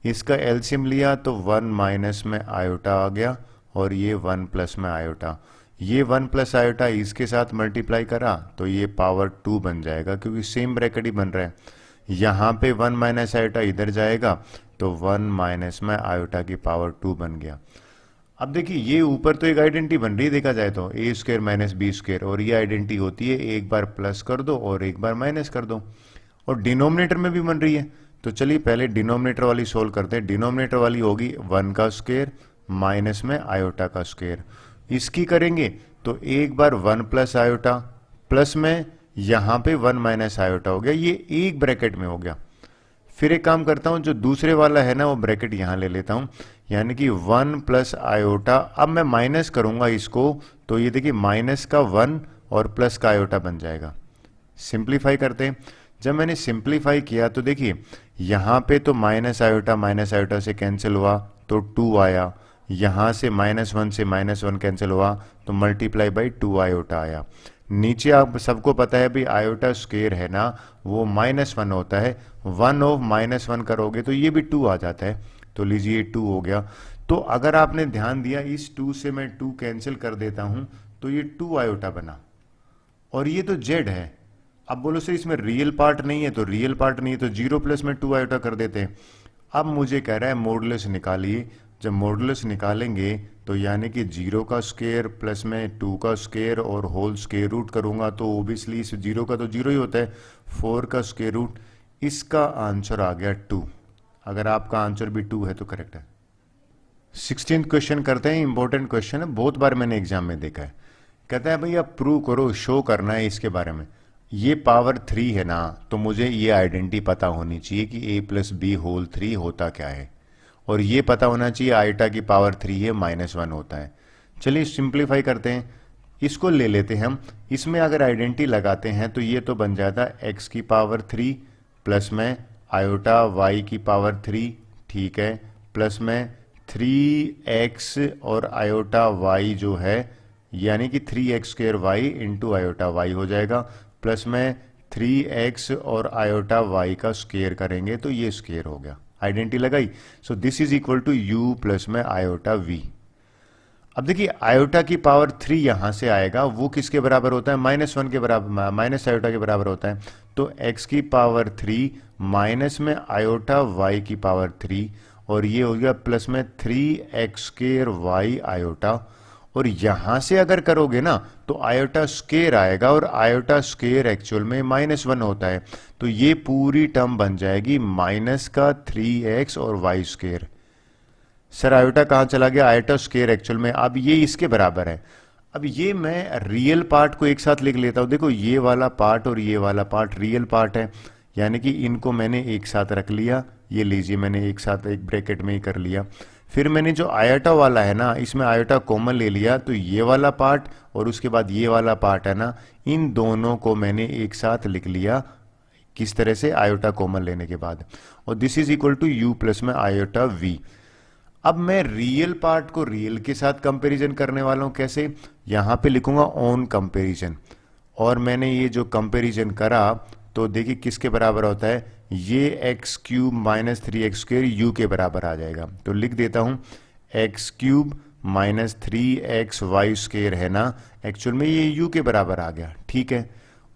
इसका एलसीएम लिया तो 1 माइनस में आयोटा आ गया, और ये 1 प्लस में आयोटा। ये 1 प्लस आयोटा इसके साथ मल्टीप्लाई करा तो ये पावर 2 बन जाएगा, क्योंकि सेम ब्रैकेट ही बन रहा है। यहाँ पे 1 माइनस आयोटा इधर जाएगा तो 1 माइनस में आयोटा की पावर 2 बन गया। अब देखिए ये ऊपर तो एक आइडेंटिटी बन रही है, देखा जाए तो ए स्क्वायर माइनस बी स्क्वायर, और ये आइडेंटिटी होती है एक बार प्लस कर दो और एक बार माइनस कर दो, और डिनोमिनेटर में भी बन रही है। तो चलिए पहले डिनोमिनेटर वाली सोल्व करते हैं। डिनोमिनेटर वाली होगी 1 का स्क्वायर माइनस में आयोटा का स्क्वायर। इसकी करेंगे तो एक बार 1 प्लस आयोटा प्लस में यहाँ पे 1 माइनस आयोटा हो गया, ये एक ब्रैकेट में हो गया। फिर एक काम करता हूं, जो दूसरे वाला है ना वो ब्रैकेट यहां ले लेता हूं, यानी कि 1 प्लस आयोटा। अब मैं माइनस करूंगा इसको तो ये देखिए माइनस का 1 और प्लस का आयोटा बन जाएगा। सिंप्लीफाई करते हैं। जब मैंने सिंप्लीफाई किया तो देखिए यहां पे तो माइनस आयोटा से कैंसिल हुआ तो 2 आया, यहां से -1 से -1 कैंसिल हुआ तो मल्टीप्लाई बाई 2 आयोटा आया। नीचे आप सबको पता है भाई आयोटा स्क्वायर है ना वो -1 होता है, 1 ऑफ -1 करोगे तो ये भी 2 आ जाता है, तो लीजिए 2 हो गया। तो अगर आपने ध्यान दिया इस 2 से मैं 2 कैंसिल कर देता हूं तो ये 2 आयोटा बना, और ये तो जेड है। अब बोलो सर इसमें रियल पार्ट नहीं है, तो रियल पार्ट नहीं है तो 0 प्लस में 2 आयोटा कर देते हैं। अब मुझे कह रहा है मॉडुलस निकालिए। जब मॉडुलस निकालेंगे तो यानी कि 0 का स्क्वायर प्लस में 2 का स्क्वायर और होल स्क्वायर रूट करूंगा तो ओबियसली इस 0 का तो 0 ही होता है, 4 का स्क्वायर रूट। इसका आंसर आ गया 2। अगर आपका आंसर भी 2 है तो करेक्ट है। 16th क्वेश्चन करते हैं, इंपॉर्टेंट क्वेश्चन है, बहुत बार मैंने एग्जाम में देखा है। कहता है भैया प्रूव करो, शो करना है इसके बारे में। ये पावर 3 है ना, तो मुझे ये आइडेंटिटी पता होनी चाहिए कि a प्लस बी होल 3 होता क्या है, और ये पता होना चाहिए आयोटा की पावर 3 है -1 होता है। चलिए सिंप्लीफाई करते हैं, इसको ले लेते हैं हम। इसमें अगर आइडेंटिटी लगाते हैं तो ये तो बन जाता x की पावर 3 प्लस में आयोटा y की पावर 3, ठीक है, प्लस में 3x और आयोटा y जो है यानी कि 3x square y into iota y हो जाएगा, प्लस में 3x और आयोटा y का स्क्वायर करेंगे तो ये स्क्वायर हो गया। आइडेंटिटी लगाई, so this is equal to u plus में आयोटा v। अब देखिए आयोटा की पावर 3 यहां से आएगा, वो किसके बराबर होता है, -1 के बराबर, माइनस आयोटा के बराबर होता है। तो x की पावर 3 माइनस में आयोटा y की पावर 3, और ये हो गया प्लस में 3x स्क्वायर y आयोटा। और यहां से अगर करोगे ना तो आयोटा स्क्वायर आएगा, और आयोटा स्क्वायर एक्चुअल में -1 होता है, तो ये पूरी टर्म बन जाएगी माइनस का 3x और y स्क्वायर। सर आयोटा कहां चला गया, आयोटा स्क्वायर एक्चुअल में अब ये इसके बराबर है। अब ये मैं रियल पार्ट को एक साथ लिख लेता हूं, देखो ये वाला पार्ट और ये वाला पार्ट रियल पार्ट है, यानी कि इनको मैंने एक साथ रख लिया। ये लीजिए मैंने एक साथ एक ब्रैकेट में ही कर लिया। फिर मैंने जो आयोटा वाला है ना इसमें आयोटा कॉमन ले लिया, तो ये वाला पार्ट और उसके बाद ये वाला पार्ट है ना, इन दोनों को मैंने एक साथ लिख लिया। किस तरह से, आयोटा कॉमन लेने के बाद, और this is equal to u plus में आयोटा v। अब मैं रियल पार्ट को रियल के साथ कंपैरिजन करने वाला हूं, कैसे, यहां पे लिखूंगा ऑन कंपैरिजन, और मैंने ये जो कंपैरिजन करा तो देखिए किसके बराबर होता है, ये x cube minus 3x square u के बराबर आ जाएगा। तो लिख देता हूं x cube minus 3x y square है ना, एक्चुअल में ये यू के बराबर आ गया, ठीक है।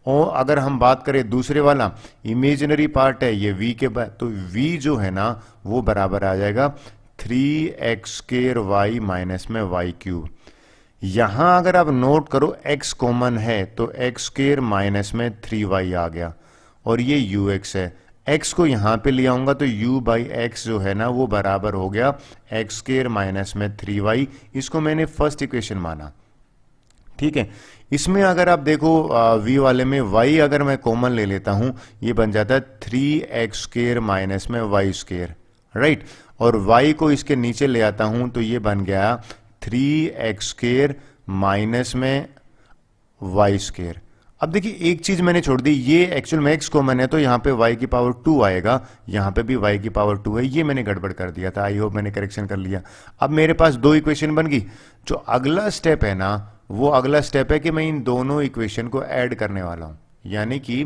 और अगर हम बात करें दूसरे वाला इमेजिनरी पार्ट है ये v के तो v जो है ना वो बराबर आ जाएगा 3x स्क्वायर y माइनस में y क्यूब। यहां अगर आप नोट करो x कॉमन है तो x स्क्वायर माइनस में 3y आ गया, और ये ux है, x को यहां पे ले आऊंगा तो u बाई एक्स जो है ना वो बराबर हो गया एक्स स्क्र माइनस में 3y। इसको मैंने फर्स्ट इक्वेशन माना, ठीक है। इसमें अगर आप देखो v वाले में y अगर मैं कॉमन ले लेता हूं, ये बन जाता है 3x स्क्र माइनस में y स्क्र, राइट। और y को इसके नीचे ले आता हूं तो ये बन गया 3x स्क्र माइनस में y स्क्र। अब देखिए एक चीज मैंने छोड़ दी, ये एक्चुअल में x कॉमन है तो यहाँ पे y की पावर 2 आएगा, यहाँ पे भी y की पावर 2 है, ये मैंने गड़बड़ कर दिया था। आई होप मैंने करेक्शन कर लिया। अब मेरे पास दो इक्वेशन बन गई। जो अगला स्टेप है ना, वो अगला स्टेप है कि मैं इन दोनों इक्वेशन को ऐड करने वाला हूं, यानी कि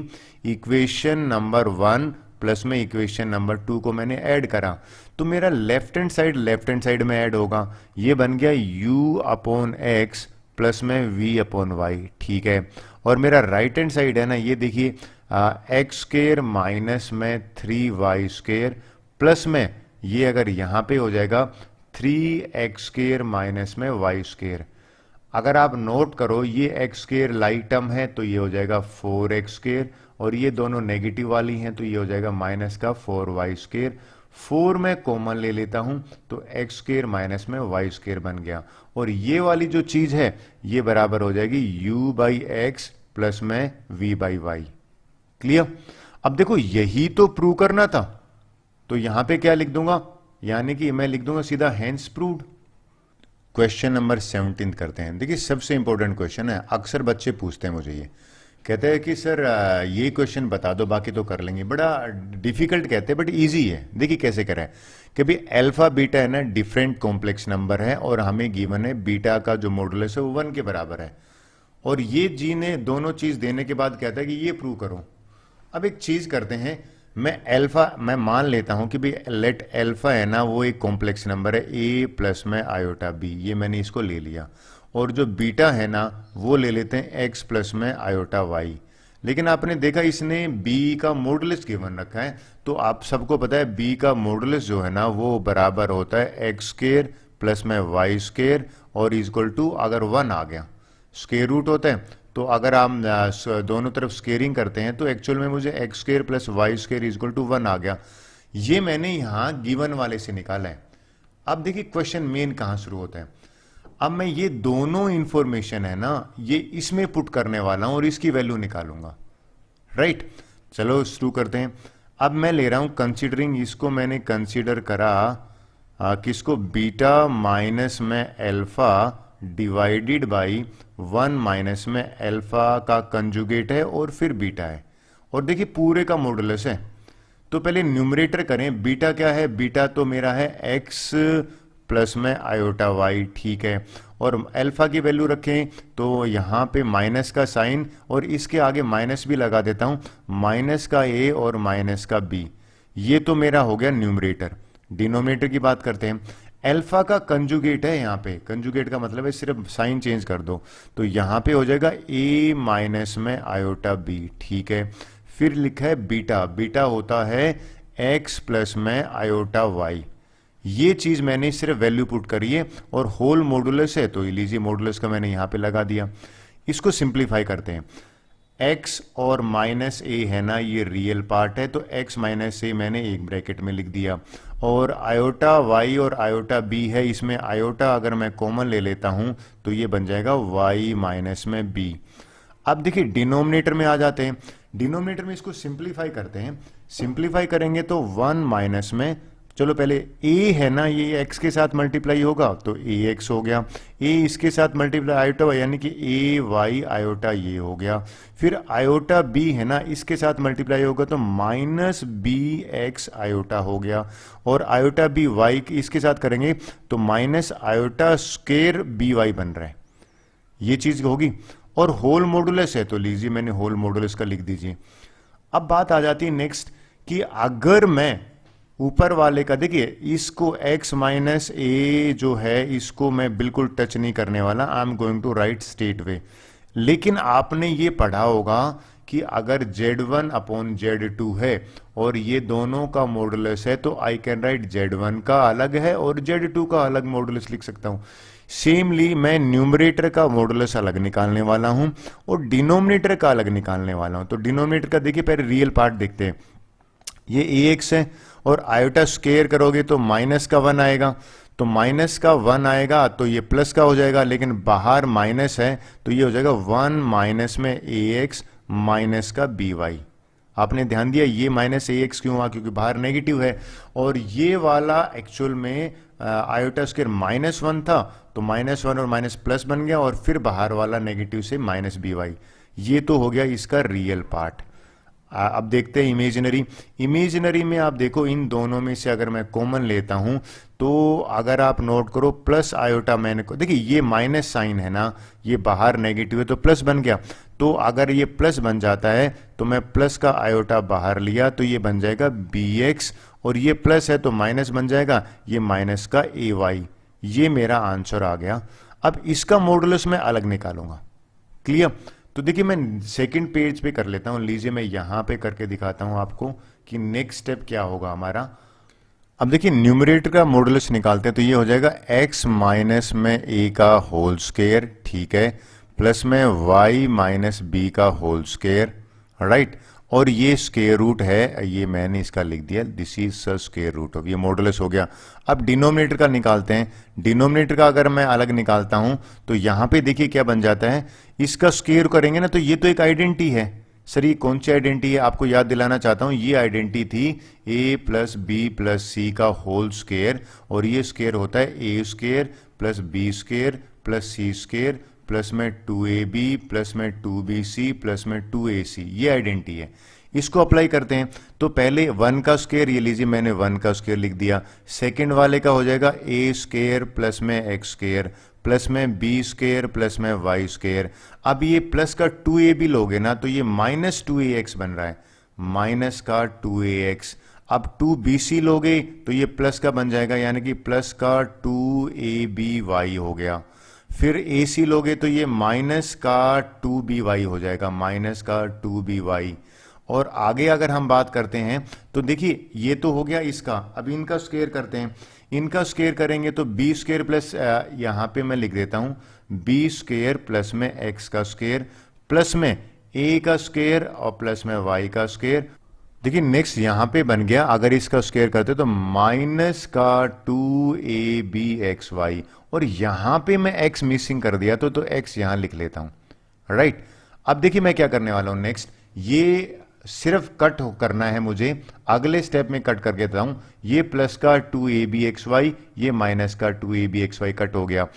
इक्वेशन नंबर 1 प्लस में इक्वेशन नंबर 2 को मैंने ऐड करा तो मेरा लेफ्ट हैंड साइड में ऐड होगा। ये बन गया u अपॉन एक्स प्लस में v अपॉन वाई, ठीक है। और मेरा राइट हैंड साइड है ना, ये देखिए एक्स स्क्र माइनस में 3y स्क्र प्लस में ये अगर यहां पे हो जाएगा 3x स्क्र माइनस में y स्क्र। अगर आप नोट करो ये एक्स स्क्र लाइट टर्म है तो ये हो जाएगा 4x स्क्र, और ये दोनों नेगेटिव वाली हैं तो ये हो जाएगा माइनस का 4y स्क्र। 4 में कॉमन ले लेता हूं तो एक्स स्क्र माइनस में y स्क्र बन गया, और ये वाली जो चीज है ये बराबर हो जाएगी u बाई एक्स प्लस में v बाई वाई। क्लियर? अब देखो यही तो प्रूव करना था, तो यहां पे क्या लिख दूंगा, यानी कि मैं लिख दूंगा सीधा हेंस प्रूव्ड। क्वेश्चन नंबर 17 करते हैं। देखिए सबसे इंपॉर्टेंट क्वेश्चन है, अक्सर बच्चे पूछते हैं मुझे, ये कहते हैं कि सर ये क्वेश्चन बता दो बाकी तो कर लेंगे। बड़ा डिफिकल्ट कहते हैं बट इजी है। देखिए कैसे करें कि भाई अल्फा बीटा है ना डिफरेंट कॉम्प्लेक्स नंबर है, और हमें गिवन है बीटा का जो मॉडुलस है वो 1 के बराबर है, और ये जी ने दोनों चीज देने के बाद कहता है कि ये प्रूव करो। अब एक चीज करते हैं, मैं मान लेता हूं कि भाई लेट अल्फा है ना वो एक कॉम्प्लेक्स नंबर है a प्लस में आयोटा b, ये मैंने इसको ले लिया, और जो बीटा है ना वो ले लेते हैं x प्लस में आयोटा y। लेकिन आपने देखा इसने b का मॉडुलस गिवन रखा है, तो आप सबको पता है b का मॉडुलस जो है ना वो बराबर होता है एक्स स्क्र प्लस में वाई स्क्र, और इक्वल टू अगर 1 आ गया स्क्वायर रूट होता है, तो अगर आप दोनों तरफ स्केयरिंग करते हैं तो एक्चुअल में मुझे x square plus y square equal to 1 आ गया। ये मैंने यहां गिवन वाले से निकाला है। अब देखिए क्वेश्चन मेन कहां शुरू होता है। अब मैं ये दोनों इंफॉर्मेशन है ना ये इसमें पुट करने वाला हूं और इसकी वैल्यू निकालूंगा, राइट। चलो शुरू करते हैं। अब मैं ले रहा हूं कंसीडरिंग, इसको मैंने कंसीडर करा किसको, बीटा माइनस में अल्फा डिवाइडेड बाई 1 माइनस में अल्फा का कंजुगेट है और फिर बीटा है, और देखिए पूरे का मॉडुलस है। तो पहले न्यूमरेटर करें, बीटा क्या है, बीटा तो मेरा है x प्लस में आयोटा y, ठीक है। और अल्फा की वैल्यू रखें तो यहां पे माइनस का साइन और इसके आगे माइनस भी लगा देता हूं, माइनस का a और माइनस का b। ये तो मेरा हो गया न्यूमरेटर। डिनोमिनेटर की बात करते हैं, अल्फा का कंजुगेट है, यहाँ पे कंजुगेट का मतलब है सिर्फ साइन चेंज कर दो, तो यहाँ पे हो जाएगा a माइनस में आयोटा b, ठीक है। फिर लिखा है बीटा, बीटा होता है x प्लस में आयोटा y। ये चीज मैंने सिर्फ वैल्यू पुट करी है, और होल मॉडुलस है तो लीजिए मॉडुलस का मैंने यहाँ पे लगा दिया। इसको सिंप्लीफाई करते हैं, x और माइनस a है ना ये रियल पार्ट है, तो x माइनस a मैंने एक ब्रैकेट में लिख दिया, और आयोटा y और आयोटा b है, इसमें आयोटा अगर मैं कॉमन ले लेता हूं तो ये बन जाएगा y माइनस में b। अब देखिए डिनोमिनेटर में आ जाते हैं, डिनोमिनेटर में इसको सिंप्लीफाई करते हैं। सिंप्लीफाई करेंगे तो 1 माइनस में, चलो पहले a है ना ये x के साथ मल्टीप्लाई होगा तो ax हो गया, a इसके साथ मल्टीप्लाई आयोटा y यानी कि a y आयोटा ये हो गया। फिर आयोटा b है ना इसके साथ मल्टीप्लाई होगा तो माइनस b x आयोटा हो गया, और आयोटा b y इसके साथ करेंगे तो minus iota square b y बन रहा है, ये चीज होगी। और होल मॉडुलस है तो लीजिए मैंने होल मॉडुलस का लिख दीजिए। अब बात आ जाती है नेक्स्ट कि अगर मैं ऊपर वाले का, देखिए इसको x माइनस ए जो है इसको मैं बिल्कुल टच नहीं करने वाला, I am going to write straight way. लेकिन आपने ये पढ़ा होगा कि अगर z1 अपॉन z2 है और ये दोनों का मॉडुलस है तो आई कैन राइट z1 का अलग है और z2 का अलग मॉडुलस लिख सकता हूं। सेमली मैं न्यूमरेटर का मॉडुलस अलग निकालने वाला हूं और डिनोमिनेटर का अलग निकालने वाला हूं। तो डिनोमिनेटर का देखिए पहले रियल पार्ट देखते हैं। ये ए एक्स है, और आयोटा स्क्वायर करोगे तो माइनस का 1 आएगा, तो माइनस का 1 आएगा तो ये प्लस का हो जाएगा, लेकिन बाहर माइनस है तो ये हो जाएगा 1 माइनस में ए एक्स माइनस का बी वाई। आपने ध्यान दिया ये माइनस ए एक्स क्यों हुआ, क्योंकि बाहर नेगेटिव है, और ये वाला एक्चुअल में आयोटा स्क्वायर -1 था, तो -1 और माइनस प्लस बन गया, और फिर बाहर वाला नेगेटिव से माइनस बी वाई। ये तो हो गया इसका रियल पार्ट। अब देखते हैं इमेजिनरी। इमेजिनरी में आप देखो इन दोनों में से अगर मैं कॉमन लेता हूं तो अगर आप नोट करो प्लस आयोटा, मैंने को देखिए ये माइनस साइन है ना, ये बाहर नेगेटिव है तो प्लस बन गया, तो अगर ये प्लस बन जाता है तो मैं प्लस का आयोटा बाहर लिया तो ये बन जाएगा बी एक्स, और ये प्लस है तो माइनस बन जाएगा, ये माइनस का ए वाई। ये मेरा आंसर आ गया। अब इसका मॉडुलस मैं अलग निकालूंगा। क्लियर? तो देखिए मैं सेकंड पेज पे कर लेता हूं, लीजिए मैं यहां पे करके दिखाता हूं आपको कि नेक्स्ट स्टेप क्या होगा हमारा। अब देखिए न्यूमरेटर का मॉडुलस निकालते हैं, तो ये हो जाएगा x माइनस में a का होल स्क्वायर, ठीक है, प्लस में y माइनस b का होल स्क्वायर, राइट, और ये स्क्वायर रूट है, ये मैंने इसका लिख दिया, this is square root of, ये मॉडुलस हो गया। अब डिनोमिनेटर का निकालते हैं। डिनोमिनेटर का अगर मैं अलग निकालता हूं तो यहां पे देखिए क्या बन जाता है, इसका स्क्वायर करेंगे ना तो ये तो एक आइडेंटिटी है। सर ये कौन सी आइडेंटिटी है, आपको याद दिलाना चाहता हूं, ये आइडेंटिटी थी a plus b plus c का होल स्क्वायर, और ये स्क्वायर होता है a square plus b square plus c square plus में 2ab प्लस में 2bc प्लस में 2ac, ये आइडेंटिटी है। इसको अप्लाई करते हैं, तो पहले 1 का स्क्वायर, ये लीजिए मैंने 1 का स्क्वायर लिख दिया, सेकंड वाले का हो जाएगा a स्क्वायर प्लस में x स्क्वायर प्लस में बी स्क्वायर प्लस में वाई स्क्वायर। अब ये प्लस का 2ab लोगे ना तो ये माइनस 2ax बन रहा है, माइनस का 2ax। अब 2bc लोगे तो ये प्लस का बन जाएगा, यानी कि प्लस का 2aby हो गया। फिर AC लोगे तो ये माइनस का 2by हो जाएगा, माइनस का 2by। और आगे अगर हम बात करते हैं तो देखिए ये तो हो गया इसका, अब इनका स्क्वायर करते हैं। इनका स्क्वायर करेंगे तो बी स्क्वायर प्लस, यहां पे मैं लिख देता हूं बी स्क्वायर प्लस में एक्स का स्क्वायर प्लस में ए का स्क्वायर और प्लस में वाई का स्क्वायर। देखिए नेक्स्ट यहां पे बन गया, अगर इसका स्क्वायर करते तो माइनस का 2abxy, और यहां पे मैं x मिसिंग कर दिया तो x यहां लिख लेता हूं, राइट। अब देखिए मैं क्या करने वाला हूं नेक्स्ट, ये सिर्फ कट करना है मुझे, अगले स्टेप में कट करके देता हूं। ये प्लस का 2abxy, ये माइनस का 2abxy कट हो गया।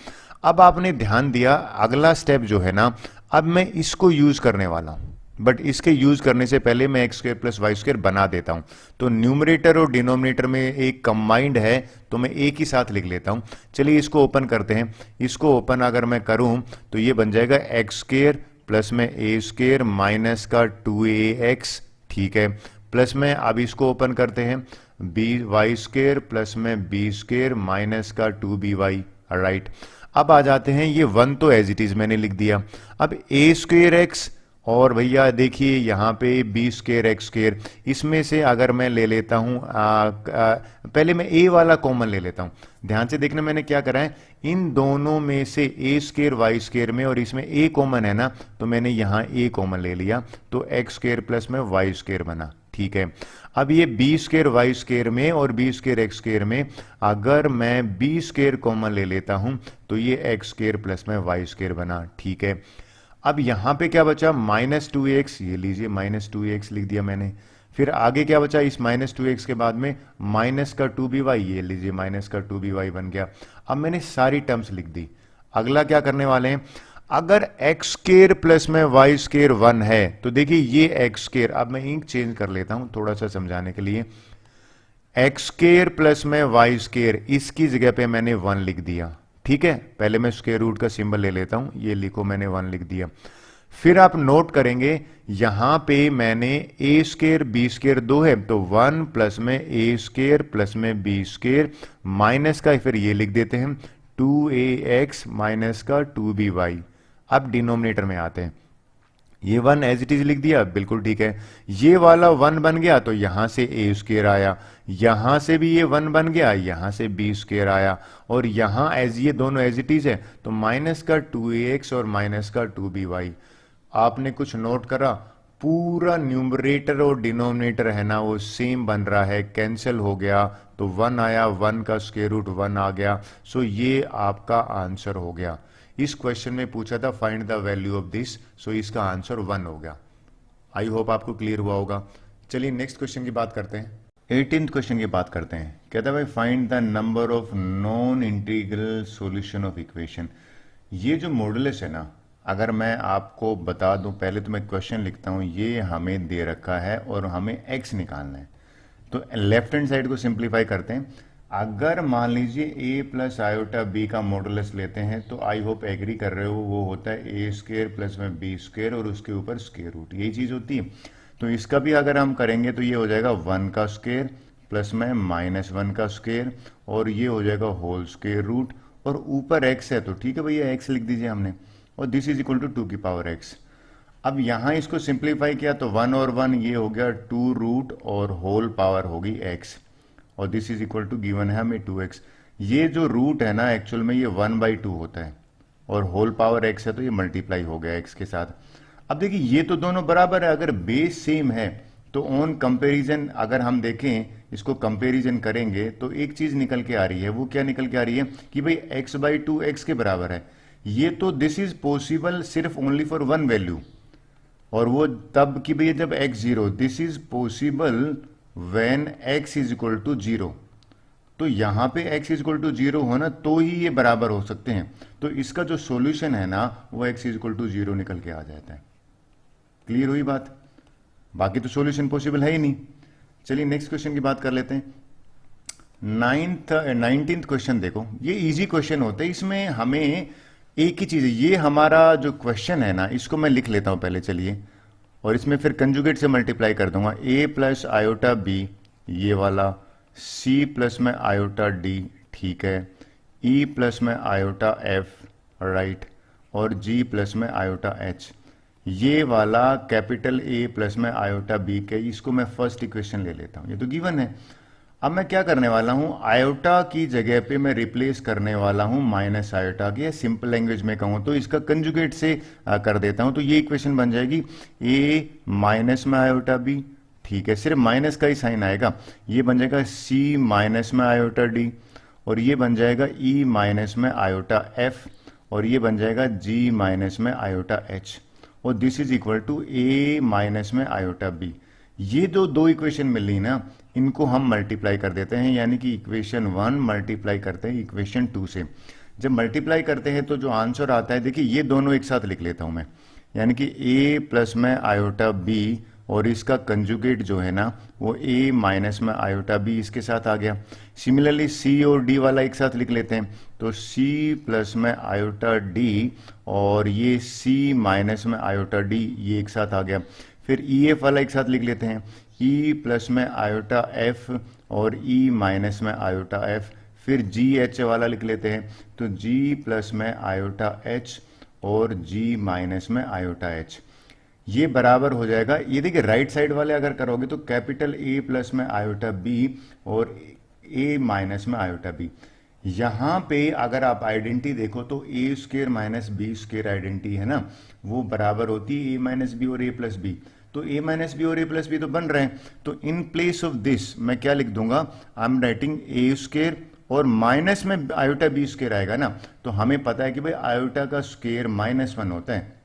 अब आपने ध्यान दिया अगला स्टेप जो है ना, अब मैं इसको यूज करने वाला हूं, बट इसके यूज करने से पहले मैं x square plus y square बना देता हूं। तो न्यूमरेटर और डिनोमिनेटर में एक कंबाइंड है तो मैं एक ही साथ लिख लेता हूं। चलिए इसको ओपन करते हैं। इसको ओपन अगर मैं करूं तो ये बन जाएगा एक्स स्क्वायर प्लस में ए स्क्वायर माइनस का 2ax, ठीक है, प्लस में अब इसको ओपन करते हैं बी वाई स्क्वायर प्लस में बी स्क्वायर माइनस का 2by, राइट। अब आ जाते हैं, ये 1 तो एज इट इज मैंने लिख दिया। अब ए स्क्वायर एक्स, और भैया देखिए यहाँ पे बी स्क्वायर एक्स स्क्वायर, इसमें से अगर मैं ले लेता हूँ पहले मैं ए वाला कॉमन ले लेता हूँ। ध्यान से देखना मैंने क्या करा है, इन दोनों में से ए स्क्वायर वाई स्क्वायर में, और इसमें ए कॉमन है ना तो मैंने यहाँ ए कॉमन ले लिया, तो एक्स स्क्वायर प्लस में वाई स्क्वायर बना, ठीक है। अब ये बी स्क्वायर वाई स्क्वायर में और बी स्क्वायर एक्स स्क्वायर में अगर मैं बी स्क्वायर कॉमन ले लेता हूं तो ये एक्स स्क्वायर प्लस में वाई स्क्वायर बना, ठीक है। अब यहां पे क्या बचा, -2x, ये लीजिए -2x लिख दिया मैंने। फिर आगे क्या बचा, इस -2x के बाद में माइनस का 2by, ये लीजिए माइनस का 2by बन गया। अब मैंने सारी टर्म्स लिख दी। अगला क्या करने वाले हैं, अगर एक्स स्क्वायर प्लस में वाई स्क्वायर 1 है तो देखिए ये एक्स स्क्वायर, अब मैं इंक चेंज कर लेता हूं थोड़ा सा समझाने के लिए। एक्स स्क्वायर प्लस में वाई स्क्वायर, इसकी जगह पे मैंने 1 लिख दिया, ठीक है। पहले मैं स्क्वायर रूट का सिंबल ले लेता हूं, ये लिखो मैंने 1 लिख दिया। फिर आप नोट करेंगे यहां पे मैंने ए स्क्वायर बी स्क्वायर 2 है तो 1 प्लस में ए स्क्वायर प्लस में बी स्क्वायर माइनस का, फिर ये लिख देते हैं 2ax माइनस का 2by। अब डिनोमिनेटर में आते हैं, ये 1 एज इट इज लिख दिया, बिल्कुल ठीक है। ये वाला 1 बन गया तो यहां से ए स्क्वायर आया, यहां से भी ये 1 बन गया, यहां से बी स्क्वायर आया, और यहां एज ये दोनों एज इट इज है तो माइनस का 2ax और माइनस का 2by। आपने कुछ नोट करा, पूरा न्यूमरेटर और डिनोमिनेटर है ना वो सेम बन रहा है, कैंसिल हो गया तो 1 आया, 1 का स्क्वायर रूट 1 आ गया। सो ये आपका आंसर हो गया। इस क्वेश्चन में पूछा था find the value of this, so इसका आंसर 1 हो गया। आई होप आपको क्लियर हुआ होगा। चलिए नेक्स्ट क्वेश्चन की बात करते हैं। 18th क्वेश्चन की बात करते हैं। कहता है भाई find the number of non integral solution of equation. ये जो मॉडुलस है ना, अगर मैं आपको बता दूं, पहले तो मैं क्वेश्चन लिखता हूं, ये हमें दे रखा है और हमें x निकालना है। तो लेफ्ट हैंड साइड को सिंप्लीफाई करते हैं। अगर मान लीजिए a प्लस आयोटा b का मॉडुलस लेते हैं तो आई होप एग्री कर रहे हो, वो होता है a स्क्वेयर प्लस में b स्क्वेयर और उसके ऊपर स्क्वेयर रूट, यही चीज होती है। तो इसका भी अगर हम करेंगे तो ये हो जाएगा 1 का स्क्वेयर प्लस में -1 का स्क्वेयर और ये हो जाएगा होल स्क्वेयर रूट और ऊपर x है तो ठीक है भैया x लिख दीजिए हमने, और दिस इज इक्वल टू 2 की पावर x। अब यहां इसको सिंप्लीफाई किया तो 1 और 1 ये हो गया 2 रूट और होल पावर होगी x और this is equal to given है हमें 2x। ये जो रूट है ना एक्चुअल में ये 1/2 होता है और होल पावर x है तो ये मल्टीप्लाई हो गया x के साथ। अब देखिए ये तो दोनों बराबर है, अगर बेस सेम है तो ऑन कंपैरिजन अगर हम देखें, इसको कंपैरिजन करेंगे तो एक चीज निकल के आ रही है। वो क्या निकल के आ रही है कि भाई x/2 x के बराबर है। ये तो दिस इज पॉसिबल सिर्फ ओनली फॉर वन वैल्यू, और वो तब कि भैया जब x 0, this is possible when x is equal to 0। तो यहां पे x इज इक्वल टू 0 हो ना तो ही ये बराबर हो सकते हैं। तो इसका जो सॉल्यूशन है ना वो x इज इक्वल टू 0 निकल के आ जाता है। क्लियर हुई बात? बाकी तो सॉल्यूशन पॉसिबल है ही नहीं। चलिए नेक्स्ट क्वेश्चन की बात कर लेते हैं। 19th क्वेश्चन देखो, ये इजी क्वेश्चन होता है, इसमें हमें एक ही चीज है, ये हमारा जो क्वेश्चन है ना इसको मैं लिख लेता हूं पहले, चलिए, और इसमें फिर कंजुगेट से मल्टीप्लाई कर दूंगा। a प्लस आयोटा b ये वाला, c प्लस में आयोटा d, ठीक है, e प्लस में आयोटा f, राइट, और g प्लस में आयोटा h, ये वाला कैपिटल A प्लस में आयोटा B के, इसको मैं फर्स्ट इक्वेशन ले लेता हूं, ये तो गिवन है। अब मैं क्या करने वाला हूं, आयोटा की जगह पे मैं रिप्लेस करने वाला हूं माइनस आयोटा की, सिंपल लैंग्वेज में कहूं तो इसका कंजुगेट से कर देता हूं। तो ये इक्वेशन बन जाएगी A माइनस में आयोटा B, ठीक है, सिर्फ माइनस का ही साइन आएगा। ये बन जाएगा C माइनस में आयोटा D, और ये बन जाएगा E माइनस में आयोटा F, और ये बन जाएगा G माइनस में आयोटा H, और this is equal to a minus में आयोटा b। ये जो दो इक्वेशन मिल रही ना इनको हम मल्टीप्लाई कर देते हैं, यानी कि इक्वेशन 1 मल्टीप्लाई करते हैं इक्वेशन 2 से। जब मल्टीप्लाई करते हैं तो जो आंसर आता है, देखिए ये दोनों एक साथ लिख लेता हूं मैं, यानी कि a प्लस में आयोटा b और इसका कंजुगेट जो है ना वो a माइनस में आयोटा b इसके साथ आ गया। सिमिलरली c और d वाला एक साथ लिख लेते हैं, तो c प्लस में आयोटा d और ये c माइनस में आयोटा d ये एक साथ आ गया। फिर EF वाला एक साथ लिख लेते हैं, E प्लस में आयोटा F और E माइनस में आयोटा F। फिर GH वाला लिख लेते हैं, तो G प्लस में आयोटा H और G माइनस में आयोटा H, ये बराबर हो जाएगा। ये देखिए राइट साइड वाले अगर करोगे तो कैपिटल A प्लस में आयोटा B और A माइनस में आयोटा B। यहां पे अगर आप आइडेंटिटी देखो तो a square minus b square identity है ना, वो बराबर होती है a माइनस बी और a प्लस बी। तो a माइनस बी और a प्लस बी तो बन रहे हैं, तो इन प्लेस ऑफ दिस मैं क्या लिख दूंगा, I am writing a square और माइनस में आयोटा बी स्क्वेयर आएगा ना, तो हमें पता है कि भाई आयोटा का स्क्वेयर -1 होता है।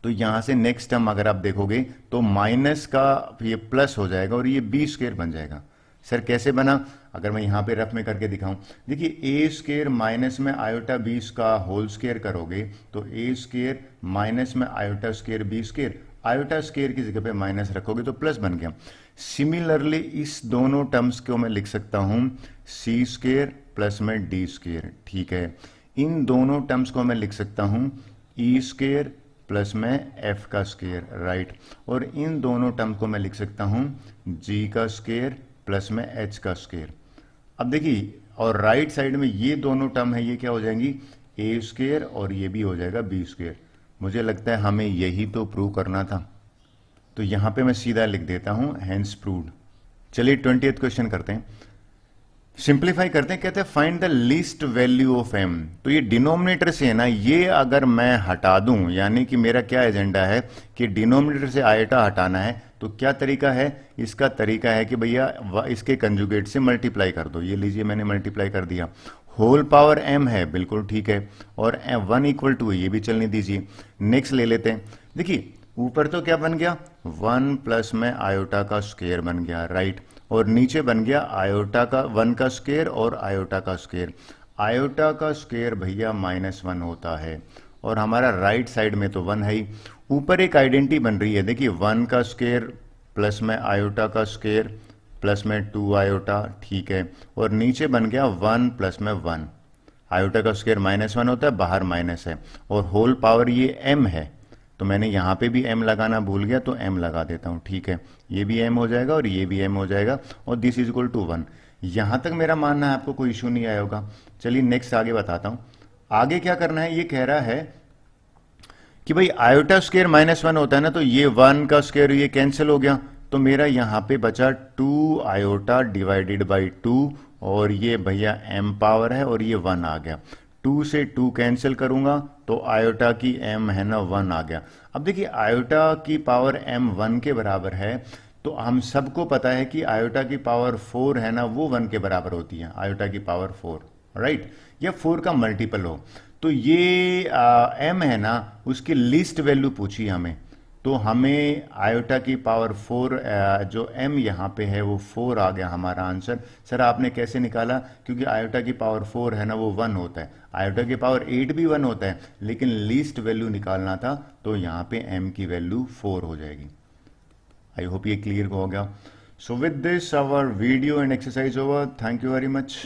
तो यहां से नेक्स्ट टर्म अगर आप देखोगे तो माइनस का ये प्लस हो जाएगा और ये बी स्क्वेयर बन जाएगा। सर कैसे बना, अगर मैं यहां पे रफ में करके दिखाऊं, देखिए a स्क्वेयर माइनस में आयोटा बी का होल स्क्वेयर करोगे तो a स्क्वेयर माइनस में iota square b square, iota square की जगह पे माइनस रखोगे तो प्लस बन गया। सिमिलरली इस दोनों टर्म्स को मैं लिख सकता हूं सी स्क्वेयर प्लस में डी स्क्वेयर, ठीक है। इन दोनों टर्म्स को मैं लिख सकता हूं ई स्क्वेयर प्लस में एफ का स्क्वेयर, राइट, और इन दोनों टर्म को मैं लिख सकता हूं जी का स्क्वेयर प्लस में एच का स्क्वेयर। अब देखिए, और राइट साइड में ये दोनों टर्म है, ये क्या हो जाएंगी ए स्क्वेयर और ये भी हो जाएगा बी स्क्वेयर। मुझे लगता है हमें यही तो प्रूव करना था, तो यहां पे मैं सीधा लिख देता हूं हैंस प्रूव्ड। चलिए 20th क्वेश्चन करते हैं। सिंप्लीफाई करते हैं, कहते हैं find the least value of m। तो ये डिनोमिनेटर से है ना, ये अगर मैं हटा दूं, यानी कि मेरा क्या एजेंडा है कि डिनोमिनेटर से आयटा हटाना है, तो क्या तरीका है इसका? तरीका है कि भैया इसके कंजुगेट से मल्टीप्लाई कर दो। ये लीजिए मैंने मल्टीप्लाई कर दिया, होल पावर m है, बिल्कुल ठीक है, और 1 इक्वल टू ये भी चलने दीजिए। नेक्स्ट ले लेते हैं, देखिए ऊपर तो क्या बन गया, 1 प्लस में आयोटा का स्क्वायर बन गया, राइट, और नीचे बन गया आयोटा का 1 का स्क्वायर और आयोटा का स्क्वायर। आयोटा का स्क्वायर भैया -1 होता है, और हमारा राइट साइड में तो 1 है ही। ऊपर एक आइडेंटिटी बन रही है, देखिए 1 का स्क्वायर प्लस में आयोटा का स्क्वायर प्लस में 2 आयोटा, ठीक है, और नीचे बन गया 1 प्लस में 1। आयोटा का स्क्वायर -1 होता है, बाहर माइनस है, और होल पावर ये m है, तो मैंने यहाँ पे भी m लगाना भूल गया तो m लगा देता हूँ, ठीक है, ये भी m हो जाएगा और ये भी m हो जाएगा, और दिस इज इक्वल टू 1। यहाँ तक मेरा मानना है आपको कोई इशू नहीं आया होगा। चलिए नेक्स्ट आगे बताता हूँ। आगे क्या करना है, ये कह रहा है कि भाई आयोटा स्क्वायर -1 होता है ना, तो ये 1 का स्क्वायर ये कैंसिल हो गया, तो मेरा यहाँ पे बचा 2 आयोटा डिवाइडेड बाई 2, और ये भैया m पावर है और ये 1 आ गया। 2 से 2 कैंसिल करूंगा तो आयोटा की m है ना 1 आ गया। अब देखिए आयोटा की पावर m 1 के बराबर है, तो हम सबको पता है कि आयोटा की पावर 4 है ना, वो 1 के बराबर होती है, आयोटा की पावर 4, राइट, या 4 का मल्टीपल हो। तो ये m है ना, उसकी लीस्ट वैल्यू पूछी हमें, तो हमें आयोटा की पावर 4 जो m यहाँ पे है वो 4 आ गया हमारा आंसर। सर आपने कैसे निकाला? क्योंकि आयोटा की पावर 4 है ना वो 1 होता है, आयोटा की पावर 8 भी 1 होता है, लेकिन लीस्ट वैल्यू निकालना था, तो यहाँ पे m की वैल्यू 4 हो जाएगी। आई होप ये क्लियर हो गया। So with this our video and exercise over. Thank you very much.